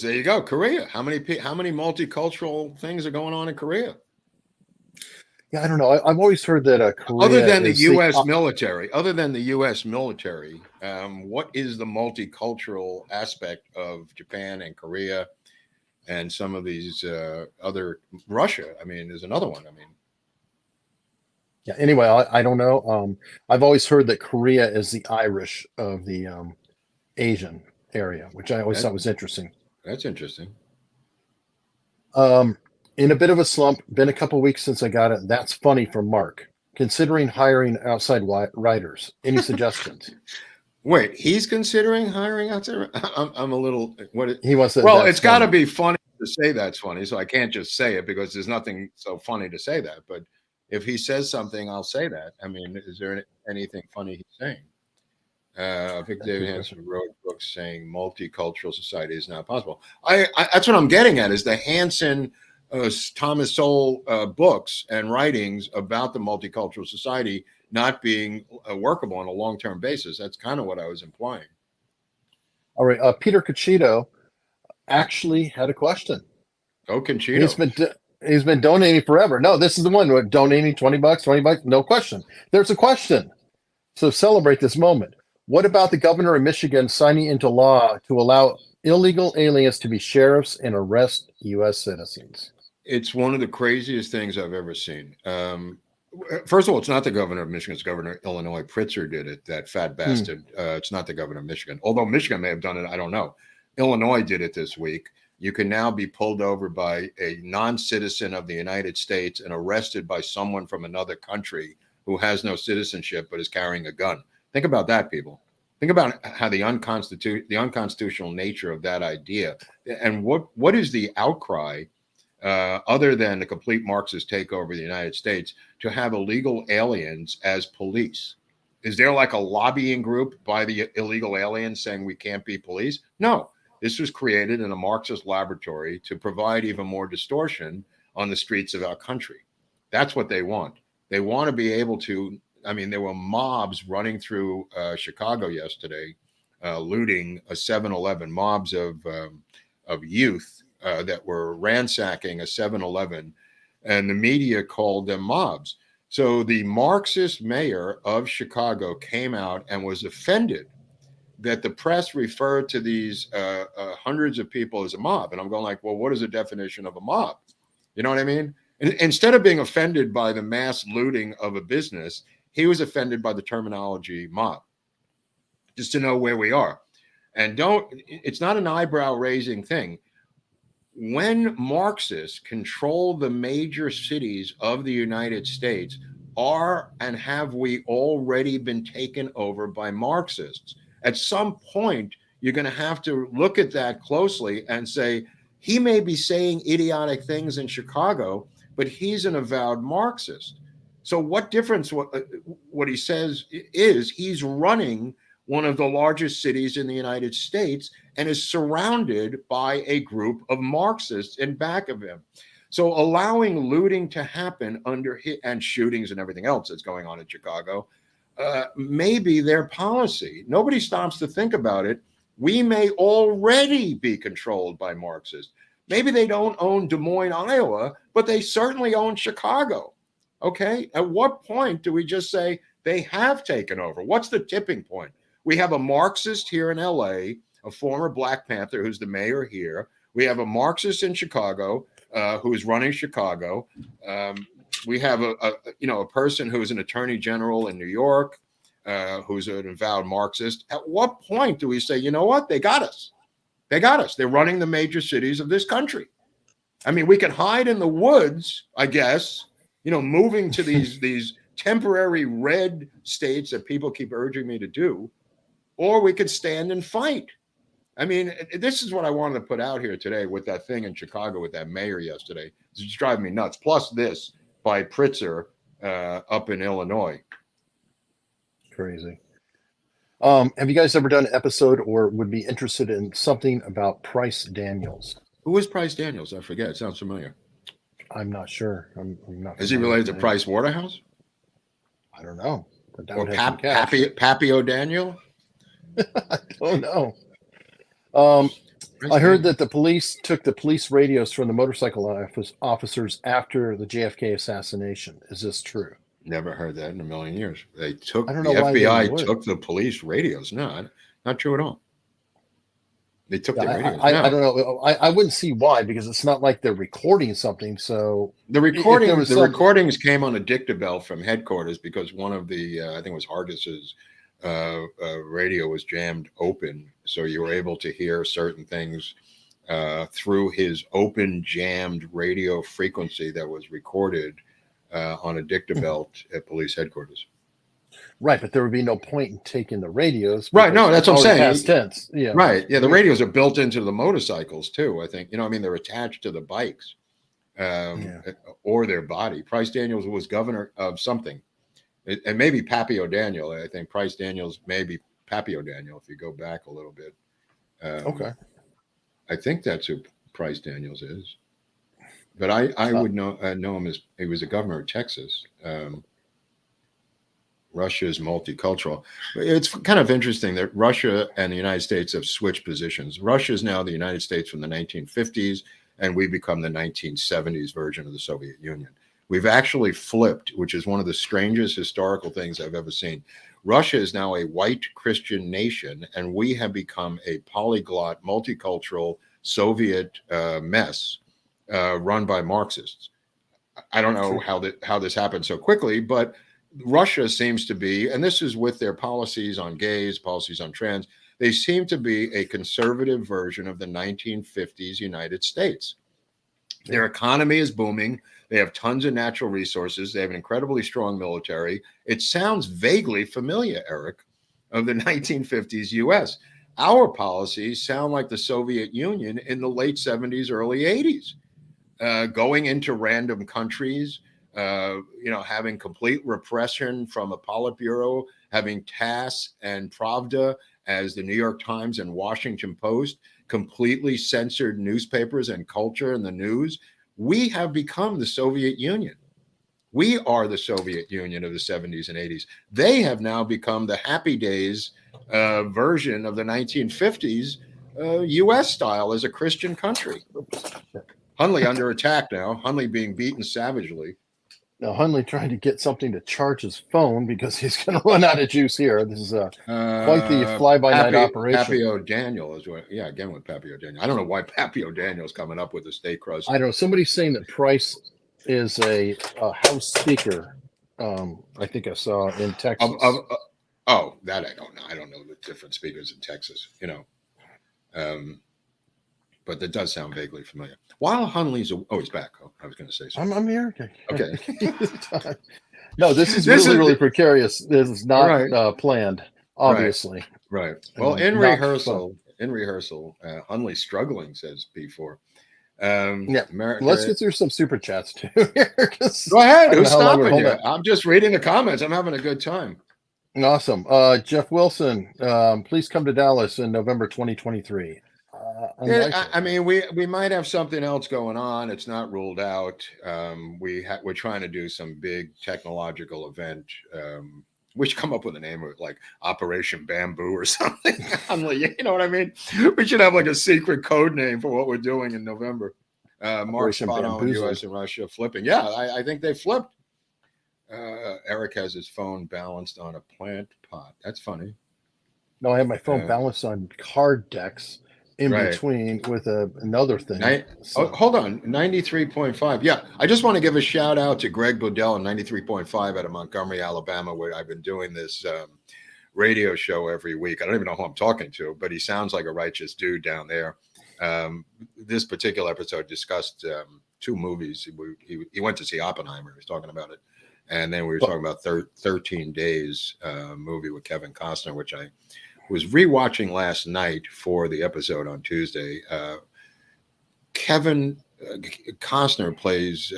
S4: There you go, Korea. How many multicultural things are going on in Korea?
S3: Yeah, I don't know. I've always heard that Korea,
S4: other than the U.S. military, what is the multicultural aspect of Japan and Korea and some of these other Russia? I mean, there's another one. I mean,
S3: yeah. Anyway, I don't know. I've always heard that Korea is the Irish of the Asian area, which I always thought was interesting.
S4: That's interesting.
S3: In a bit of a slump, been a couple weeks since I got it. That's funny from Mark. Considering hiring outside writers. Any suggestions?
S4: Wait, he's considering hiring outside? I'm a little.
S3: He wants to.
S4: Well, it's got to be funny to say that's funny, so I can't just say it because there's nothing so funny to say that. But if he says something, I'll say that. I mean, is there anything funny he's saying? I think David Hansen wrote books saying multicultural society is not possible. That's what I'm getting at, is the Hansen, Thomas Sowell books and writings about the multicultural society not being workable on a long-term basis. That's kind of what I was implying.
S3: All right. Peter Cachito actually had a question.
S4: Oh, Conchito.
S3: He's been donating forever. No, this is the one. Donating $20, no question. There's a question. So celebrate this moment. What about the governor of Michigan signing into law to allow illegal aliens to be sheriffs and arrest U.S. citizens?
S4: It's one of the craziest things I've ever seen. First of all, it's not the governor of Michigan. It's Governor of Illinois. Pritzker did it, that fat bastard. It's not the governor of Michigan. Although Michigan may have done it, I don't know. Illinois did it this week. You can now be pulled over by a non-citizen of the United States and arrested by someone from another country who has no citizenship but is carrying a gun. Think about that, people. Think about how the unconstitutional nature of that idea, and what is the outcry, other than the complete Marxist takeover of the United States, to have illegal aliens as police? Is there like a lobbying group by the illegal aliens saying we can't be police? No, this was created in a Marxist laboratory to provide even more distortion on the streets of our country. That's what they want. They want to be able to. I mean, there were mobs running through Chicago yesterday, looting a 7-Eleven, mobs of youth that were ransacking a 7-Eleven, and the media called them mobs. So the Marxist mayor of Chicago came out and was offended that the press referred to these hundreds of people as a mob. And I'm going like, well, what is the definition of a mob? You know what I mean? Instead of being offended by the mass looting of a business, he was offended by the terminology mob, just to know where we are. And it's not an eyebrow raising thing. When Marxists control the major cities of the United States, have we already been taken over by Marxists? At some point, you're going to have to look at that closely and say, he may be saying idiotic things in Chicago, but he's an avowed Marxist. So what difference what he says is he's running one of the largest cities in the United States and is surrounded by a group of Marxists in back of him. So allowing looting to happen and shootings and everything else that's going on in Chicago may be their policy. Nobody stops to think about it. We may already be controlled by Marxists. Maybe they don't own Des Moines, Iowa, but they certainly own Chicago. Okay, at what point do we just say they have taken over? What's the tipping point? We have a Marxist here in LA, a former Black Panther who's the mayor here. We have a Marxist in Chicago who is running Chicago. We have a person who is an attorney general in New York. who's an avowed Marxist. At what point do we say, you know what? They got us. They got us. They're running the major cities of this country. I mean, we can hide in the woods, I guess, moving to these temporary red states that people keep urging me to do, or we could stand and fight. I mean, this is what I wanted to put out here today with that thing in Chicago with that mayor yesterday. It's just driving me nuts. Plus this by Pritzker up in Illinois.
S3: Crazy. Have you guys ever done an episode or would be interested in something about Price Daniels?
S4: Who is Price Daniels? I forget. It sounds familiar.
S3: I'm not sure. I'm not.
S4: Is he related to Price Waterhouse?
S3: I don't know. But that
S4: Or
S3: would have some cash.
S4: Pappy O'Daniel?
S3: I don't know. I heard that the police took the police radios from the motorcycle officers after the JFK assassination. Is this true?
S4: Never heard that in a million years. They took
S3: I don't
S4: the
S3: know why they
S4: FBI
S3: would.
S4: took the police radios. No, not true at all. They took the radios.
S3: I don't know. I wouldn't see why, because it's not like they're recording something. So
S4: the recordings came on a dictabel from headquarters because one of the I think it was Hargis's radio was jammed open, so you were able to hear certain things through his open jammed radio frequency that was recorded on a dictabelt at police headquarters.
S3: Right, but there would be no point in taking the radios.
S4: Right, no, that's what I'm saying.
S3: Past tense. Yeah.
S4: Right, yeah, the radios are built into the motorcycles too. I think they're attached to the bikes or their body. Price Daniels was governor of something, and maybe Pappy O'Daniel. I think Price Daniels maybe Pappy O'Daniel if you go back a little bit.
S3: Okay,
S4: I think that's who Price Daniels is. But I would know him as he was a governor of Texas. Russia is multicultural. It's kind of interesting that Russia and the United States have switched positions. Russia is now the United States from the 1950s, and we become the 1970s version of the Soviet Union. We've actually flipped, which is one of the strangest historical things I've ever seen. Russia is now a white Christian nation, and we have become a polyglot, multicultural Soviet mess run by Marxists. I don't know how this happened so quickly, but Russia seems to be, and this is with their policies on gays, policies on trans, they seem to be a conservative version of the 1950s United States. Their economy is booming. They have tons of natural resources. They have an incredibly strong military. It sounds vaguely familiar, Eric, of the 1950s US. Our policies sound like the Soviet Union in the late 70s, early 80s, going into random countries, having complete repression from a Politburo, having TASS and Pravda as the New York Times and Washington Post, completely censored newspapers and culture and the news. We have become the Soviet Union. We are the Soviet Union of the 70s and 80s. They have now become the Happy Days version of the 1950s U.S. style as a Christian country. Hunley under attack now. Hunley being beaten savagely.
S3: Now Hunley trying to get something to charge his phone because he's going to run out of juice here. This is quite the fly-by-night operation.
S4: Pappy O'Daniel is what, again with Pappy O'Daniel. I don't know why Pappy O'Daniel is coming up with the state crust.
S3: I don't know. Somebody's saying that Price is a House Speaker. I think I saw in Texas.
S4: That I don't know. I don't know the different speakers in Texas. But that does sound vaguely familiar. While Hunley's, he's back. I was going to say something.
S3: I'm here.
S4: Okay.
S3: No, this is really precarious. This is not planned, obviously.
S4: Right. Well, in rehearsal, Hunley's struggling, says P4.
S3: America, let's get through some super chats too.
S4: Go ahead. Who's stopping you? I'm just reading the comments. I'm having a good time.
S3: Awesome. Jeff Wilson, please come to Dallas in November 2023.
S4: I mean, we might have something else going on. It's not ruled out. We're trying to do some big technological event. We should come up with a name of it, like Operation Bamboo or something. You know what I mean? We should have like a secret code name for what we're doing in November. Mark spot on U.S. and Russia flipping. Yeah, I think they flipped. Eric has his phone balanced on a plant pot. That's funny.
S3: No, I have my phone balanced on card decks. in
S4: Right.
S3: between with another thing.
S4: Hold on, 93.5. Yeah, I just want to give a shout out to Greg Budell on 93.5 out of Montgomery, Alabama, where I've been doing this radio show every week. I don't even know who I'm talking to, but he sounds like a righteous dude down there. This particular episode discussed 2 movies. He went to see Oppenheimer. He was talking about it. And then we were talking about 13 Days movie with Kevin Costner, which I was rewatching last night for the episode on Tuesday. Kevin Costner plays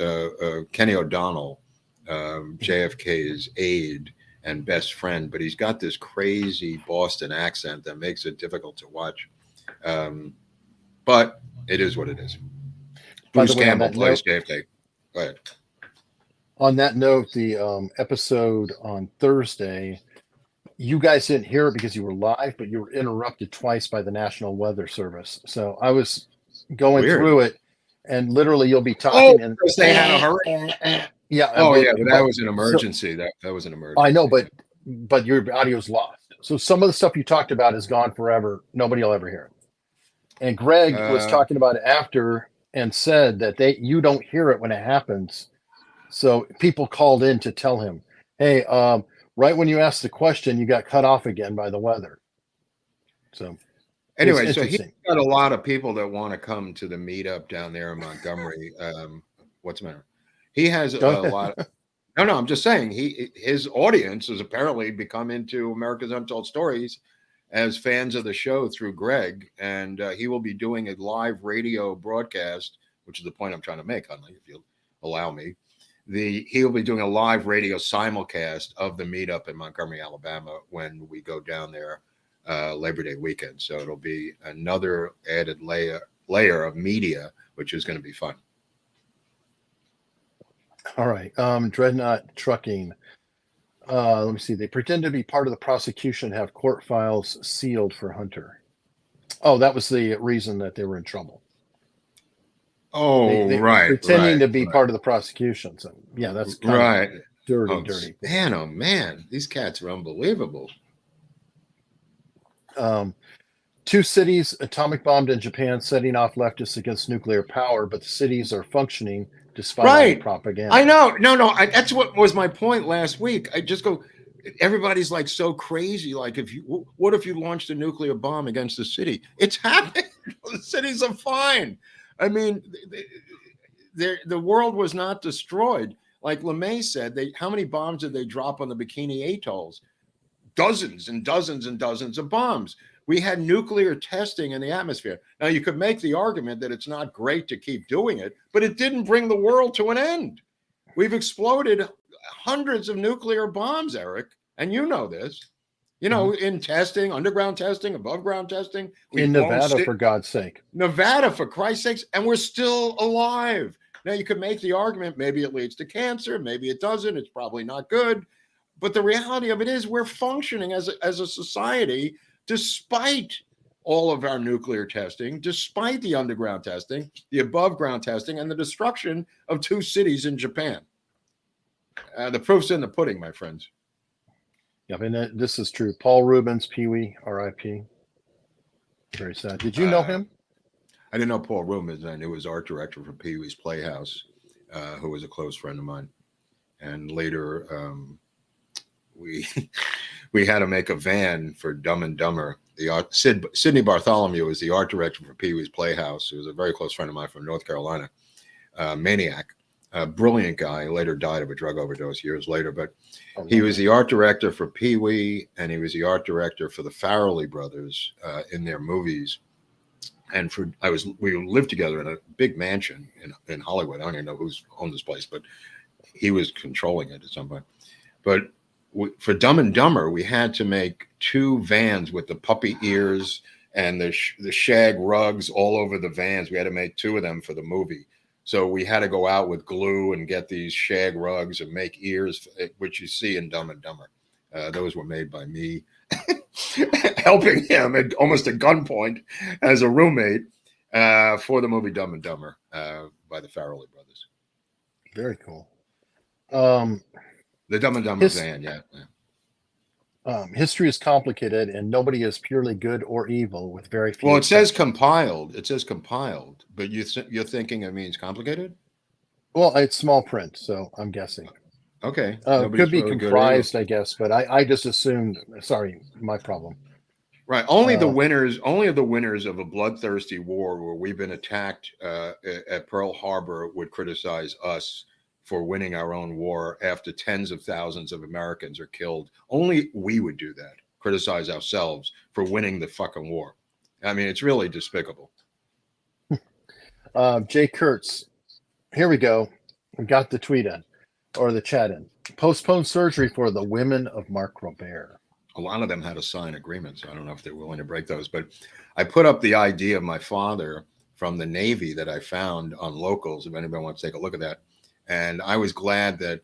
S4: Kenny O'Donnell, JFK's aide and best friend, but he's got this crazy Boston accent that makes it difficult to watch. But it is what it is. Bruce Campbell plays JFK. Go ahead.
S3: On that note, the episode on Thursday, you guys didn't hear it because you were live, but you were interrupted twice by the National Weather Service. So I was going through it, and literally you'll be talking. And
S4: they had a hurricane. Yeah. Oh, yeah. But that was an emergency. So, that was an emergency.
S3: I know, but your audio's lost. So some of the stuff you talked about is gone forever. Nobody will ever hear it. And Greg was talking about it after and said that you don't hear it when it happens. So people called in to tell him, hey, right when you asked the question, you got cut off again by the weather. So
S4: anyway, so he's got a lot of people that want to come to the meetup down there in Montgomery. What's the matter? He has a lot. No, I'm just saying his audience has apparently become into America's Untold Stories as fans of the show through Greg, and he will be doing a live radio broadcast, which is the point I'm trying to make, Hunley, if you'll allow me. He'll be doing a live radio simulcast of the meetup in Montgomery, Alabama, when we go down there Labor Day weekend. So it'll be another added layer of media, which is going to be fun.
S3: All right. Dreadnought Trucking. Let me see. They pretend to be part of the prosecution, have court files sealed for Hunter. Oh, that was the reason that they were in trouble.
S4: Oh, they right.
S3: Pretending to be part of the prosecution. So, yeah, that's kind of dirty.
S4: Man, oh, man. These cats are unbelievable.
S3: 2 cities atomic bombed in Japan, setting off leftists against nuclear power, but the cities are functioning despite propaganda.
S4: I know. No. That's what was my point last week. I just go, everybody's like so crazy. Like, what if you launched a nuclear bomb against the city? It's happening. The cities are fine. I mean, the world was not destroyed. Like LeMay said, how many bombs did they drop on the Bikini Atolls? Dozens and dozens and dozens of bombs. We had nuclear testing in the atmosphere. Now, you could make the argument that it's not great to keep doing it, but it didn't bring the world to an end. We've exploded hundreds of nuclear bombs, Eric, and you know this. You know, in testing, underground testing, above ground testing.
S3: In Nevada, for God's sake.
S4: Nevada, for Christ's sakes, and we're still alive. Now, you could make the argument, maybe it leads to cancer, maybe it doesn't, it's probably not good. But the reality of it is we're functioning as a society despite all of our nuclear testing, despite the underground testing, the above ground testing, and the destruction of 2 cities in Japan. The proof's in the pudding, my friends.
S3: Yeah, I mean, this is true. Paul Rubens, Pee-wee, R.I.P. Very sad. Did you know him?
S4: I didn't know Paul Rubens. I knew his art director for Pee-wee's Playhouse, who was a close friend of mine. And later, we had to make a van for Dumb and Dumber. Sidney Bartholomew was the art director for Pee-wee's Playhouse. He was a very close friend of mine from North Carolina. Maniac. A brilliant guy, later died of a drug overdose years later, but he was the art director for Pee-wee, and he was the art director for the Farrelly brothers in their movies. And we lived together in a big mansion in Hollywood. I don't even know who's owned this place, but he was controlling it at some point. But for Dumb and Dumber, we had to make 2 vans with the puppy ears and the shag rugs all over the vans. We had to make 2 of them for the movie. So we had to go out with glue and get these shag rugs and make ears, which you see in Dumb and Dumber. Those were made by me, helping him at almost at gunpoint as a roommate for the movie Dumb and Dumber by the Farrelly brothers.
S3: Very cool.
S4: The Dumb and Dumber van, yeah.
S3: History is complicated, and nobody is purely good or evil, with very few.
S4: Well, it says
S3: exceptions.
S4: compiled. It says compiled, but you're thinking it means complicated?
S3: Well, it's small print, so I'm guessing.
S4: Okay.
S3: Could
S4: Nobody's
S3: be
S4: really good or evil.
S3: comprised, I guess, but I just assumed. Sorry, my problem.
S4: Right. Only the winners, only the winners of a bloodthirsty war where we've been attacked at Pearl Harbor would criticize us for winning our own war after tens of thousands of Americans are killed. Only we would do that, criticize ourselves for winning the fucking war. I mean, it's really despicable.
S3: Jay Kurtz, here we go. We got the tweet in, or the chat in. Postpone surgery for the women of Mark Groubert.
S4: A lot of them had to sign agreements. I don't know if they're willing to break those, but I put up the ID of my father from the Navy that I found on Locals, if anybody wants to take a look at that. And I was glad that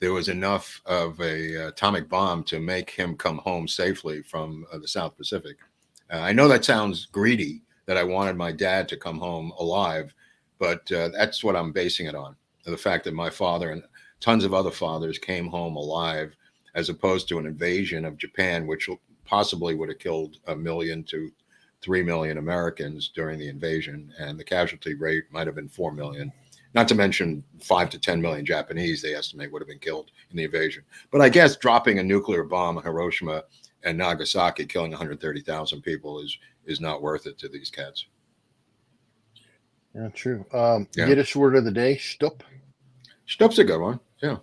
S4: there was enough of a atomic bomb to make him come home safely from the South Pacific. I know that sounds greedy, that I wanted my dad to come home alive, but that's what I'm basing it on. The fact that my father and tons of other fathers came home alive, as opposed to an invasion of Japan, which possibly would have killed 1 million to 3 million Americans during the invasion. And the casualty rate might have been 4 million, not to mention 5 to 10 million Japanese, they estimate, would have been killed in the invasion. But I guess dropping a nuclear bomb on Hiroshima and Nagasaki, killing 130,000 people is not worth it to these cats.
S3: Yeah, true. Yiddish word of the day, shtup.
S4: Shtup's a good one. Yeah.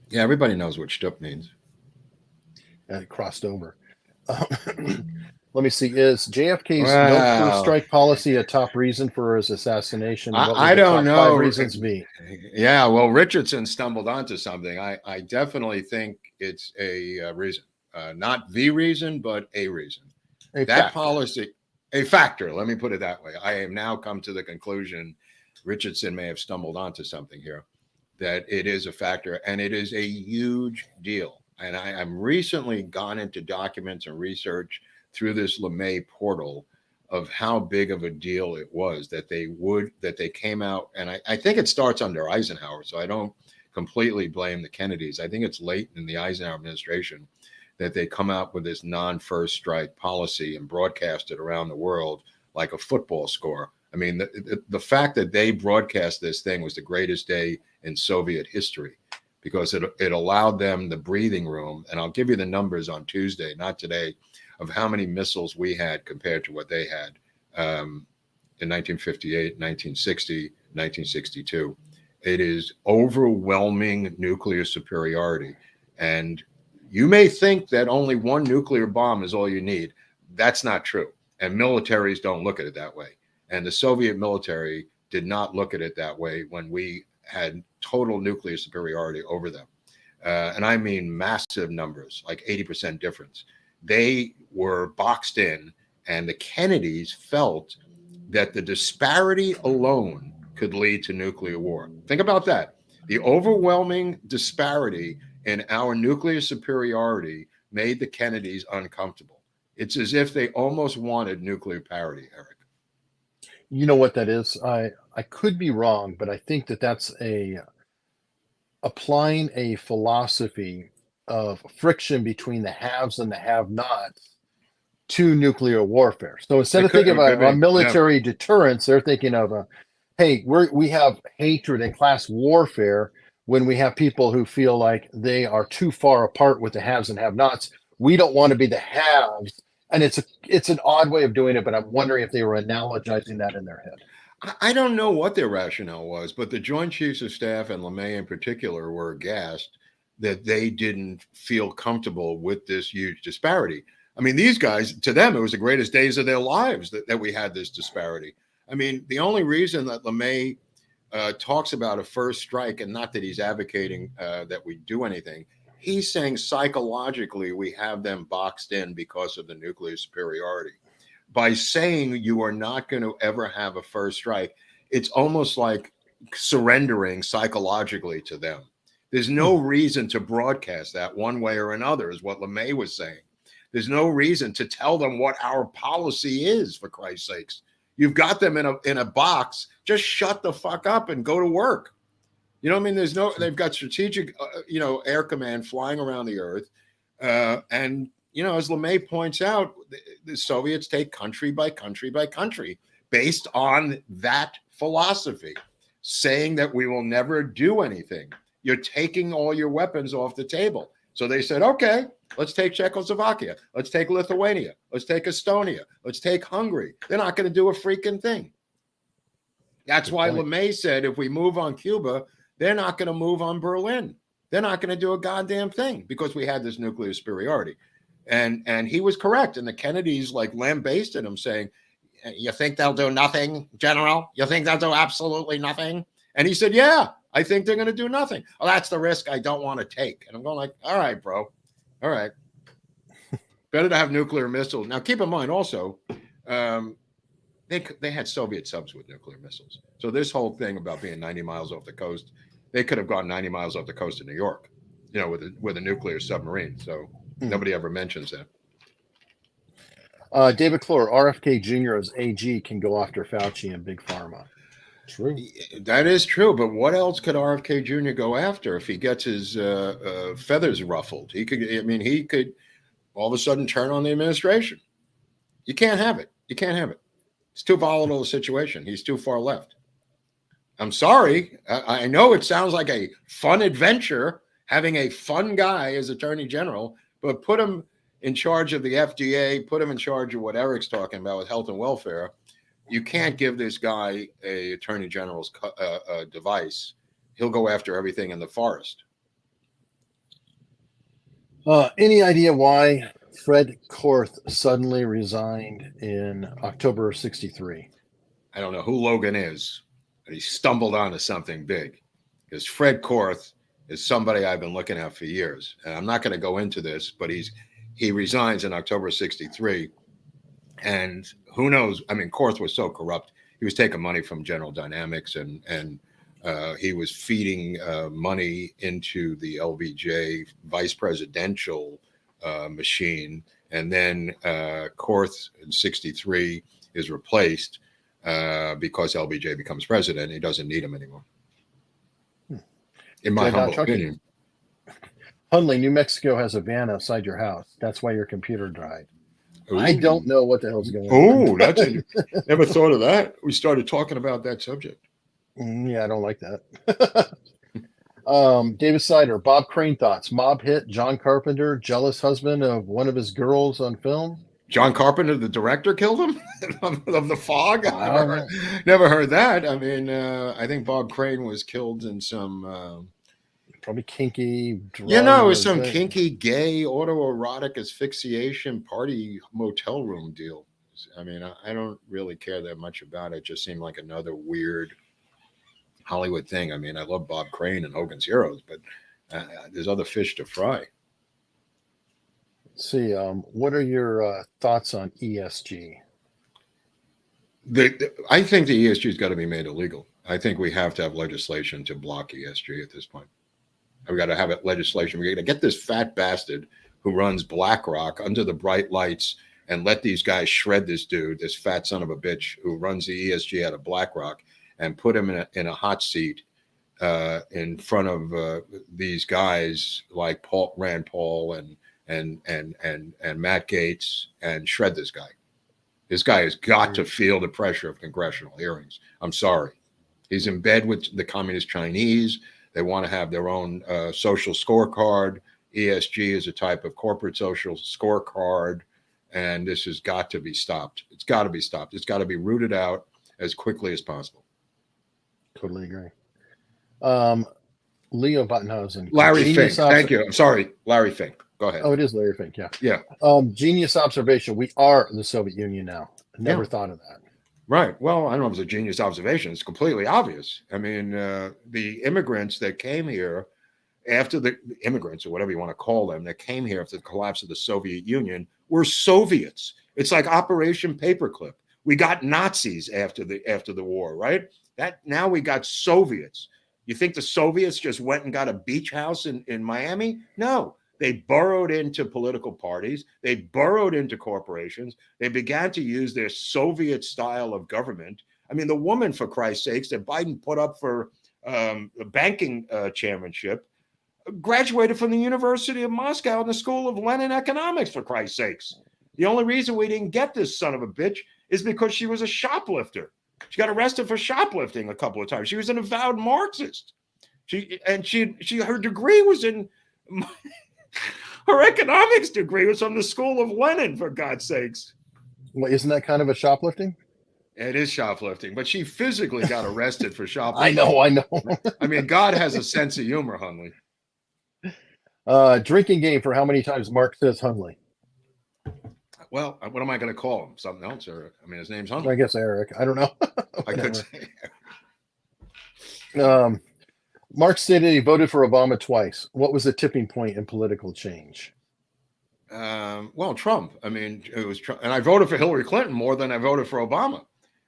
S4: Yeah, everybody knows what shtup means.
S3: It crossed over. Let me see. Is JFK's no first strike policy a top reason for his assassination? What would
S4: I don't know.
S3: 5 reasons be?
S4: Yeah, well, Richardson stumbled onto something. I definitely think it's a reason, not the reason, but a reason. Policy, a factor. Let me put it that way. I have now come to the conclusion Richardson may have stumbled onto something here, that it is a factor, and it is a huge deal. And I'm recently gone into documents and research through this LeMay portal of how big of a deal it was that they came out. And I think it starts under Eisenhower, so I don't completely blame the Kennedys. I think it's late in the Eisenhower administration that they come out with this non-first strike policy and broadcast it around the world like a football score. I mean, the fact that they broadcast this thing was the greatest day in Soviet history, because it allowed them the breathing room. And I'll give you the numbers on Tuesday, not today, of how many missiles we had compared to what they had in 1958, 1960, 1962. It is overwhelming nuclear superiority. And you may think that only one nuclear bomb is all you need. That's not true. And militaries don't look at it that way. And the Soviet military did not look at it that way when we had total nuclear superiority over them. And I mean massive numbers, like 80% difference. They were boxed in, and the Kennedys felt that the disparity alone could lead to nuclear war. Think about that. The overwhelming disparity in our nuclear superiority made the Kennedys uncomfortable. It's as if they almost wanted nuclear parity, Eric.
S3: You know what that is? I could be wrong, but I think that's applying a philosophy of friction between the haves and the have-nots to nuclear warfare. So instead of thinking of a military deterrence, they're thinking of hey, we have hatred and class warfare when we have people who feel like they are too far apart with the haves and have-nots. We don't want to be the haves. And it's an odd way of doing it, but I'm wondering if they were analogizing that in their head.
S4: I don't know what their rationale was, but the Joint Chiefs of Staff and LeMay in particular were aghast that they didn't feel comfortable with this huge disparity. I mean, these guys, to them, it was the greatest days of their lives that we had this disparity. I mean, the only reason that LeMay talks about a first strike, and not that he's advocating that we do anything, he's saying psychologically we have them boxed in because of the nuclear superiority. By saying you are not going to ever have a first strike, it's almost like surrendering psychologically to them. There's no reason to broadcast that one way or another, is what LeMay was saying. There's no reason to tell them what our policy is, for Christ's sakes. You've got them in a box. Just shut the fuck up and go to work. You know what I mean? They've got strategic, air command flying around the earth. And, as LeMay points out, the Soviets take country by country by country based on that philosophy, saying that we will never do anything. You're taking all your weapons off the table. So they said, okay, let's take Czechoslovakia. Let's take Lithuania. Let's take Estonia. Let's take Hungary. They're not going to do a freaking thing. That's why LeMay said, if we move on Cuba, they're not going to move on Berlin. They're not going to do a goddamn thing because we had this nuclear superiority. And he was correct. And the Kennedys lambasted him saying, you think they'll do nothing, General? You think they'll do absolutely nothing? And he said, yeah, I think they're going to do nothing. Oh, that's the risk I don't want to take. And I'm going all right, bro. All right. Better to have nuclear missiles. Now, keep in mind also, they had Soviet subs with nuclear missiles. So this whole thing about being 90 miles off the coast, they could have gone 90 miles off the coast of New York, with a nuclear submarine. So nobody ever mentions that.
S3: David Clore, RFK Jr. as AG can go after Fauci and Big Pharma. True.
S4: That is true. But what else could RFK Jr. go after if he gets his feathers ruffled? He could all of a sudden turn on the administration. You can't have it. You can't have it. It's too volatile a situation. He's too far left. I'm sorry. I know it sounds like a fun adventure having a fun guy as Attorney General, but put him in charge of the FDA, put him in charge of what Eric's talking about with health and welfare. You can't give this guy a Attorney General's device. He'll go after everything in the forest.
S3: Any idea why Fred Korth suddenly resigned in October of '63?
S4: I don't know who Logan is, but he stumbled onto something big. Because Fred Korth is somebody I've been looking at for years. And I'm not going to go into this, but he resigns in October '63. And who knows? I mean, Korth was so corrupt. He was taking money from General Dynamics and he was feeding money into the LBJ vice presidential machine. And then Korth in '63 is replaced because LBJ becomes president. He doesn't need him anymore. In my humble opinion.
S3: Hunley, New Mexico has a van outside your house. That's why your computer died.
S4: Ooh.
S3: I don't know what the hell's going on.
S4: Oh, never thought of that. We started talking about that subject.
S3: Yeah, I don't like that. David Sider, Bob Crane thoughts. Mob hit, John Carpenter, jealous husband of one of his girls on film.
S4: John Carpenter, the director, killed him of The Fog? Never heard that. I mean, I think Bob Crane was killed in some...
S3: probably kinky.
S4: It was some kinky, gay, autoerotic asphyxiation party motel room deal. I mean, I don't really care that much about it. It just seemed like another weird Hollywood thing. I mean, I love Bob Crane and Hogan's Heroes, but there's other fish to fry.
S3: Let's see. What are your thoughts on ESG?
S4: I think the ESG has got to be made illegal. I think we have to have legislation to block ESG at this point. We got to have legislation. We got to get this fat bastard who runs BlackRock under the bright lights and let these guys shred this dude, this fat son of a bitch who runs the ESG out of BlackRock, and put him in a hot seat in front of these guys like Rand Paul and Matt Gaetz, and shred this guy. This guy has got to feel the pressure of congressional hearings. I'm sorry. He's in bed with the communist Chinese. They want to have their own social scorecard. ESG is a type of corporate social scorecard, and this has got to be stopped. It's got to be stopped. It's got to be rooted out as quickly as possible.
S3: Totally agree. Leo Buttonhausen.
S4: Larry Fink. Thank you. I'm sorry, Larry Fink. Go ahead.
S3: Oh, it is Larry Fink. Yeah.
S4: Yeah.
S3: Genius observation. We are the Soviet Union now. Never thought of that.
S4: Right. Well, I don't know if it's a genius observation. It's completely obvious. I mean, the immigrants that came here after the immigrants, or whatever you want to call them, that came here after the collapse of the Soviet Union were Soviets. It's like Operation Paperclip. We got Nazis after the war, right? Now we got Soviets. You think the Soviets just went and got a beach house in Miami? No. They burrowed into political parties. They burrowed into corporations. They began to use their Soviet style of government. I mean, the woman, for Christ's sakes, that Biden put up for banking chairmanship, graduated from the University of Moscow in the School of Lenin Economics, for Christ's sakes. The only reason we didn't get this son of a bitch is because she was a shoplifter. She got arrested for shoplifting a couple of times. She was an avowed Marxist. Her degree was in her economics degree was from the School of Lenin, for God's sakes.
S3: Well, isn't that kind of a shoplifting?
S4: It is shoplifting, but she physically got arrested for shoplifting.
S3: I know.
S4: I mean, God has a sense of humor, Hunley.
S3: Drinking game for how many times Mark says Hunley?
S4: Well, what am I going to call him? Something else? Or I mean, his name's Hunley.
S3: I guess Eric. I don't know.
S4: I could say.
S3: Mark stated he voted for Obama twice. What was the tipping point in political change?
S4: Well, Trump. I mean, it was Trump. And I voted for Hillary Clinton more than I voted for Obama.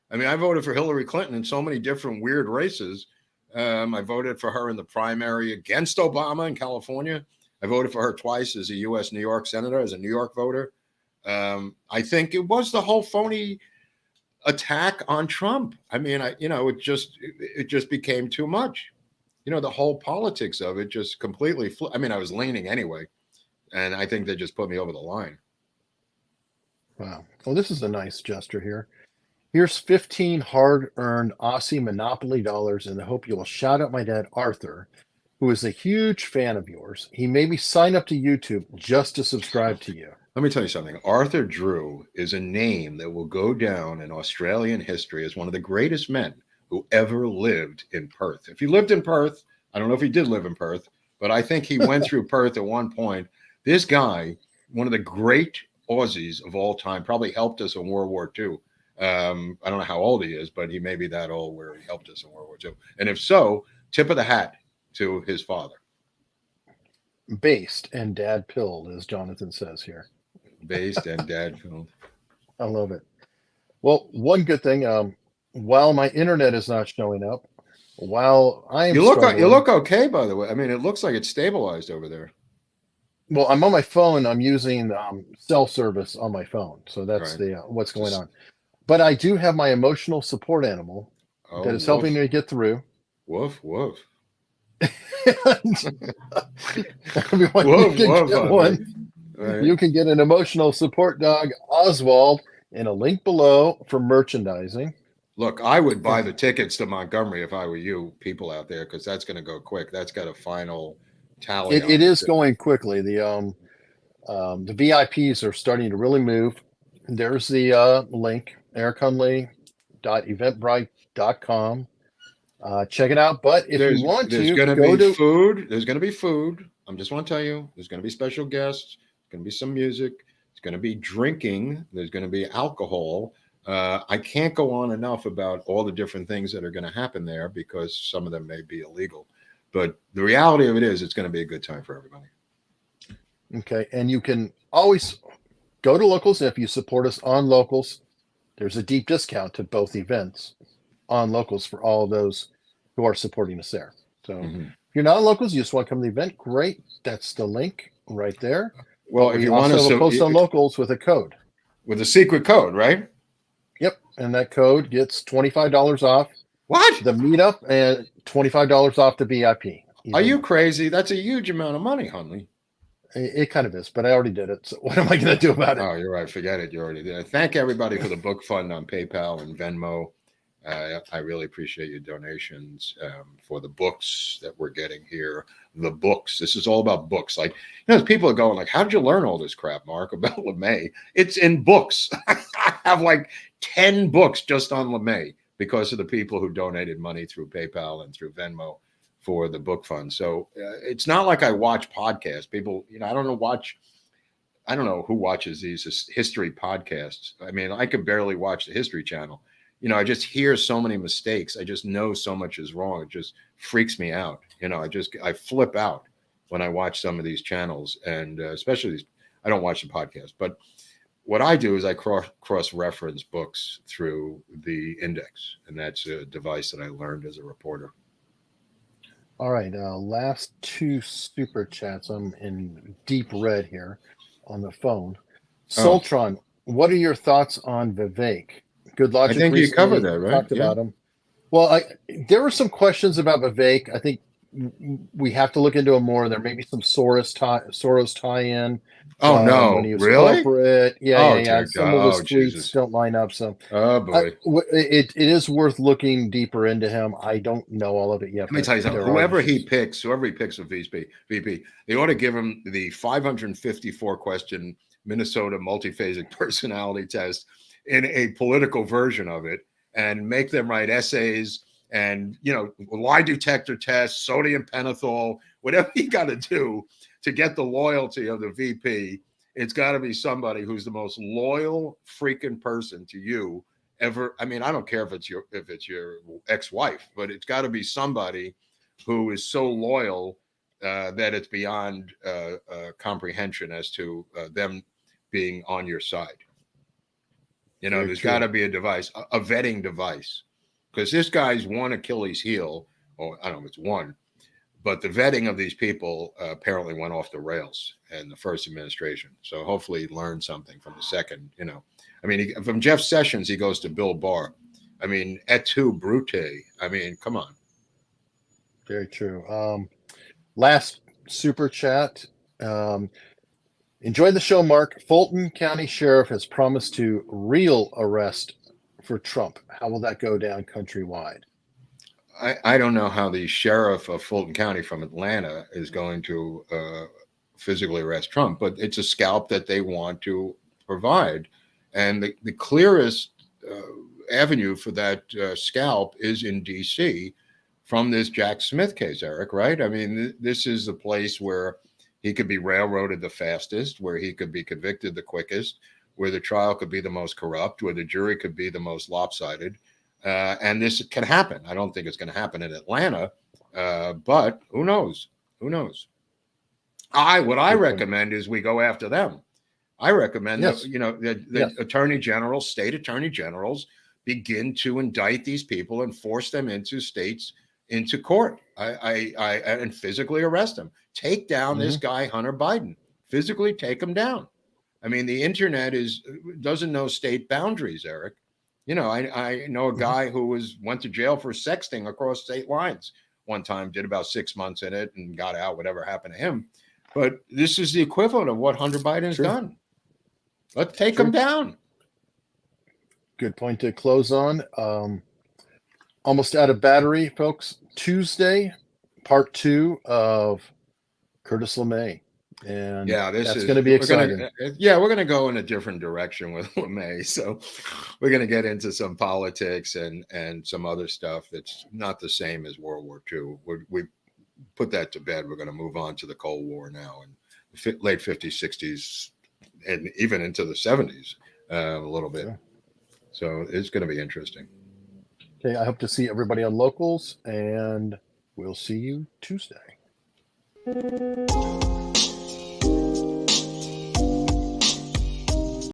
S4: I mean, I voted for Hillary Clinton in so many different weird races. I voted for her in the primary against Obama in California. I voted for her twice as a U.S. New York senator, as a New York voter. I think it was the whole phony attack on Trump. I mean, it just became too much. The whole politics of it just completely I mean, I was leaning anyway, and I think they just put me over the line.
S3: Wow. Well, this is a nice gesture here. Here's 15 hard-earned Aussie Monopoly dollars in the hope you will shout out my dad, Arthur, who is a huge fan of yours. He made me sign up to YouTube just to subscribe to you.
S4: Let me tell you something. Arthur Drew is a name that will go down in Australian history as one of the greatest men who ever lived in Perth. If he lived in Perth, I don't know if he did live in Perth, but I think he went through Perth at one point. This guy, one of the great Aussies of all time, probably helped us in World War II. I don't know how old he is, but he may be that old where he helped us in World War II. And if so, tip of the hat to his father.
S3: Based and dad pilled, as Jonathan says here.
S4: Based and dad pilled.
S3: I love it. Well, one good thing, while my internet is not showing up, while I am
S4: you look okay, by the way. I mean, it looks like it's stabilized over there.
S3: Well, I'm on my phone. I'm using cell service on my phone, so that's
S4: Right.
S3: what's going on. But I do have my emotional support animal that is helping me get through.
S4: Woof woof.
S3: Everyone,
S4: Woof,
S3: you can
S4: woof,
S3: get one.
S4: Right.
S3: You can get an emotional support dog, Oswald, in a link below for merchandising.
S4: Look, I would buy the tickets to Montgomery if I were you people out there, because that's going to go quick. That's got a final tally.
S3: It is going quickly. The VIPs are starting to really move. There's the link, erichunley.eventbrite.com. Check it out. But if you want to,
S4: there's going to be food. There's going to be food. I just want to tell you, there's going to be special guests. There's going to be some music. It's going to be drinking. There's going to be alcohol. I can't go on enough about all the different things that are going to happen there because some of them may be illegal. But the reality of it is it's going to be a good time for everybody.
S3: Okay. And you can always go to Locals. If you support us on Locals, there's a deep discount to both events on Locals for all of those who are supporting us there. So if you're not on Locals, you just want to come to the event, great. That's the link right there.
S4: Well, if you want
S3: to post on Locals with a code.
S4: With a secret code, right?
S3: Yep. And that code gets $25 off.
S4: What?
S3: The meetup and $25 off the VIP.
S4: Are you crazy? That's a huge amount of money, Hunley.
S3: It kind of is, but I already did it. So what am I going to do about it?
S4: Oh, you're right. Forget it. You already did. Thank everybody for the book fund on PayPal and Venmo. I really appreciate your donations for the books that we're getting here. The books. This is all about books. Like, people are going like, how did you learn all this crap, Mark, about LeMay? It's in books. I have like 10 books just on LeMay because of the people who donated money through PayPal and through Venmo for the book fund. So it's not like I watch podcasts. People, I don't know who watches these history podcasts. I mean, I could barely watch the History Channel. I just hear so many mistakes. I just know so much is wrong. It just freaks me out. I flip out when I watch some of these channels, and especially these. I don't watch the podcast, but what I do is I cross-reference books through the index, and that's a device that I learned as a reporter.
S3: All right, last two super chats. I'm in deep red here on the phone. Soltron, what are your thoughts on Vivek? Good logic.
S4: I think you covered that, right?
S3: Talked about him. Well, there were some questions about Vivek. I think we have to look into it more. There may be some Soros tie-in
S4: Oh
S3: from when
S4: no,
S3: he was
S4: really?
S3: corporate. Yeah, yeah,
S4: Oh
S3: yeah.
S4: dear
S3: Some
S4: God.
S3: of his
S4: Oh
S3: tweets
S4: Jesus.
S3: don't line up. So
S4: Oh boy.
S3: it is worth looking deeper into him. I don't know all of it yet,
S4: Let me
S3: but
S4: tell you something.
S3: there are
S4: Whoever he picks a VP, they ought to give him the 554 question Minnesota multiphasic personality test in a political version of it, and make them write essays and lie detector tests, sodium pentothal, whatever you got to do to get the loyalty of the VP. It's got to be somebody who's the most loyal freaking person to you ever. I mean, I don't care if it's your ex-wife, but it's got to be somebody who is so loyal that it's beyond comprehension as to them being on your side. There's got to be a device, a vetting device, because this guy's one Achilles heel, or I don't know if it's one, but the vetting of these people apparently went off the rails in the first administration. So hopefully he learned something from the second. I mean, from Jeff Sessions, he goes to Bill Barr. I mean, et tu, Brute. I mean, come on.
S3: very true. Last super chat. Enjoy the show, Mark. Fulton County Sheriff has promised to real arrest for Trump. How will that go down countrywide?
S4: I don't know how the sheriff of Fulton County from Atlanta is going to physically arrest Trump, but it's a scalp that they want to provide. And the clearest avenue for that scalp is in D.C. from this Jack Smith case, Eric, right? I mean, this is the place where he could be railroaded the fastest, where he could be convicted the quickest, where the trial could be the most corrupt, where the jury could be the most lopsided. And this can happen. I don't think it's going to happen in Atlanta, but who knows? Who knows? What I recommend is we go after them. I recommend that the attorney generals, state attorney generals, begin to indict these people and force them into court. And physically arrest them. Take down this guy Hunter Biden. Physically take him down. I mean, the internet doesn't know state boundaries, Eric. I know a guy who went to jail for sexting across state lines one time, did about 6 months in it and got out, whatever happened to him. But this is the equivalent of what Hunter Biden's done. Let's take him down.
S3: Good point to close on. Almost out of battery, folks. Tuesday, part 2 of Curtis LeMay. And that's going to be exciting.
S4: We're going to go in a different direction with LeMay. So we're going to get into some politics and some other stuff that's not the same as World War II. We put that to bed. We're going to move on to the Cold War now, and late 50s, 60s, and even into the 70s a little bit. Sure. So it's going to be interesting.
S3: Okay, I hope to see everybody on Locals, and we'll see you Tuesday.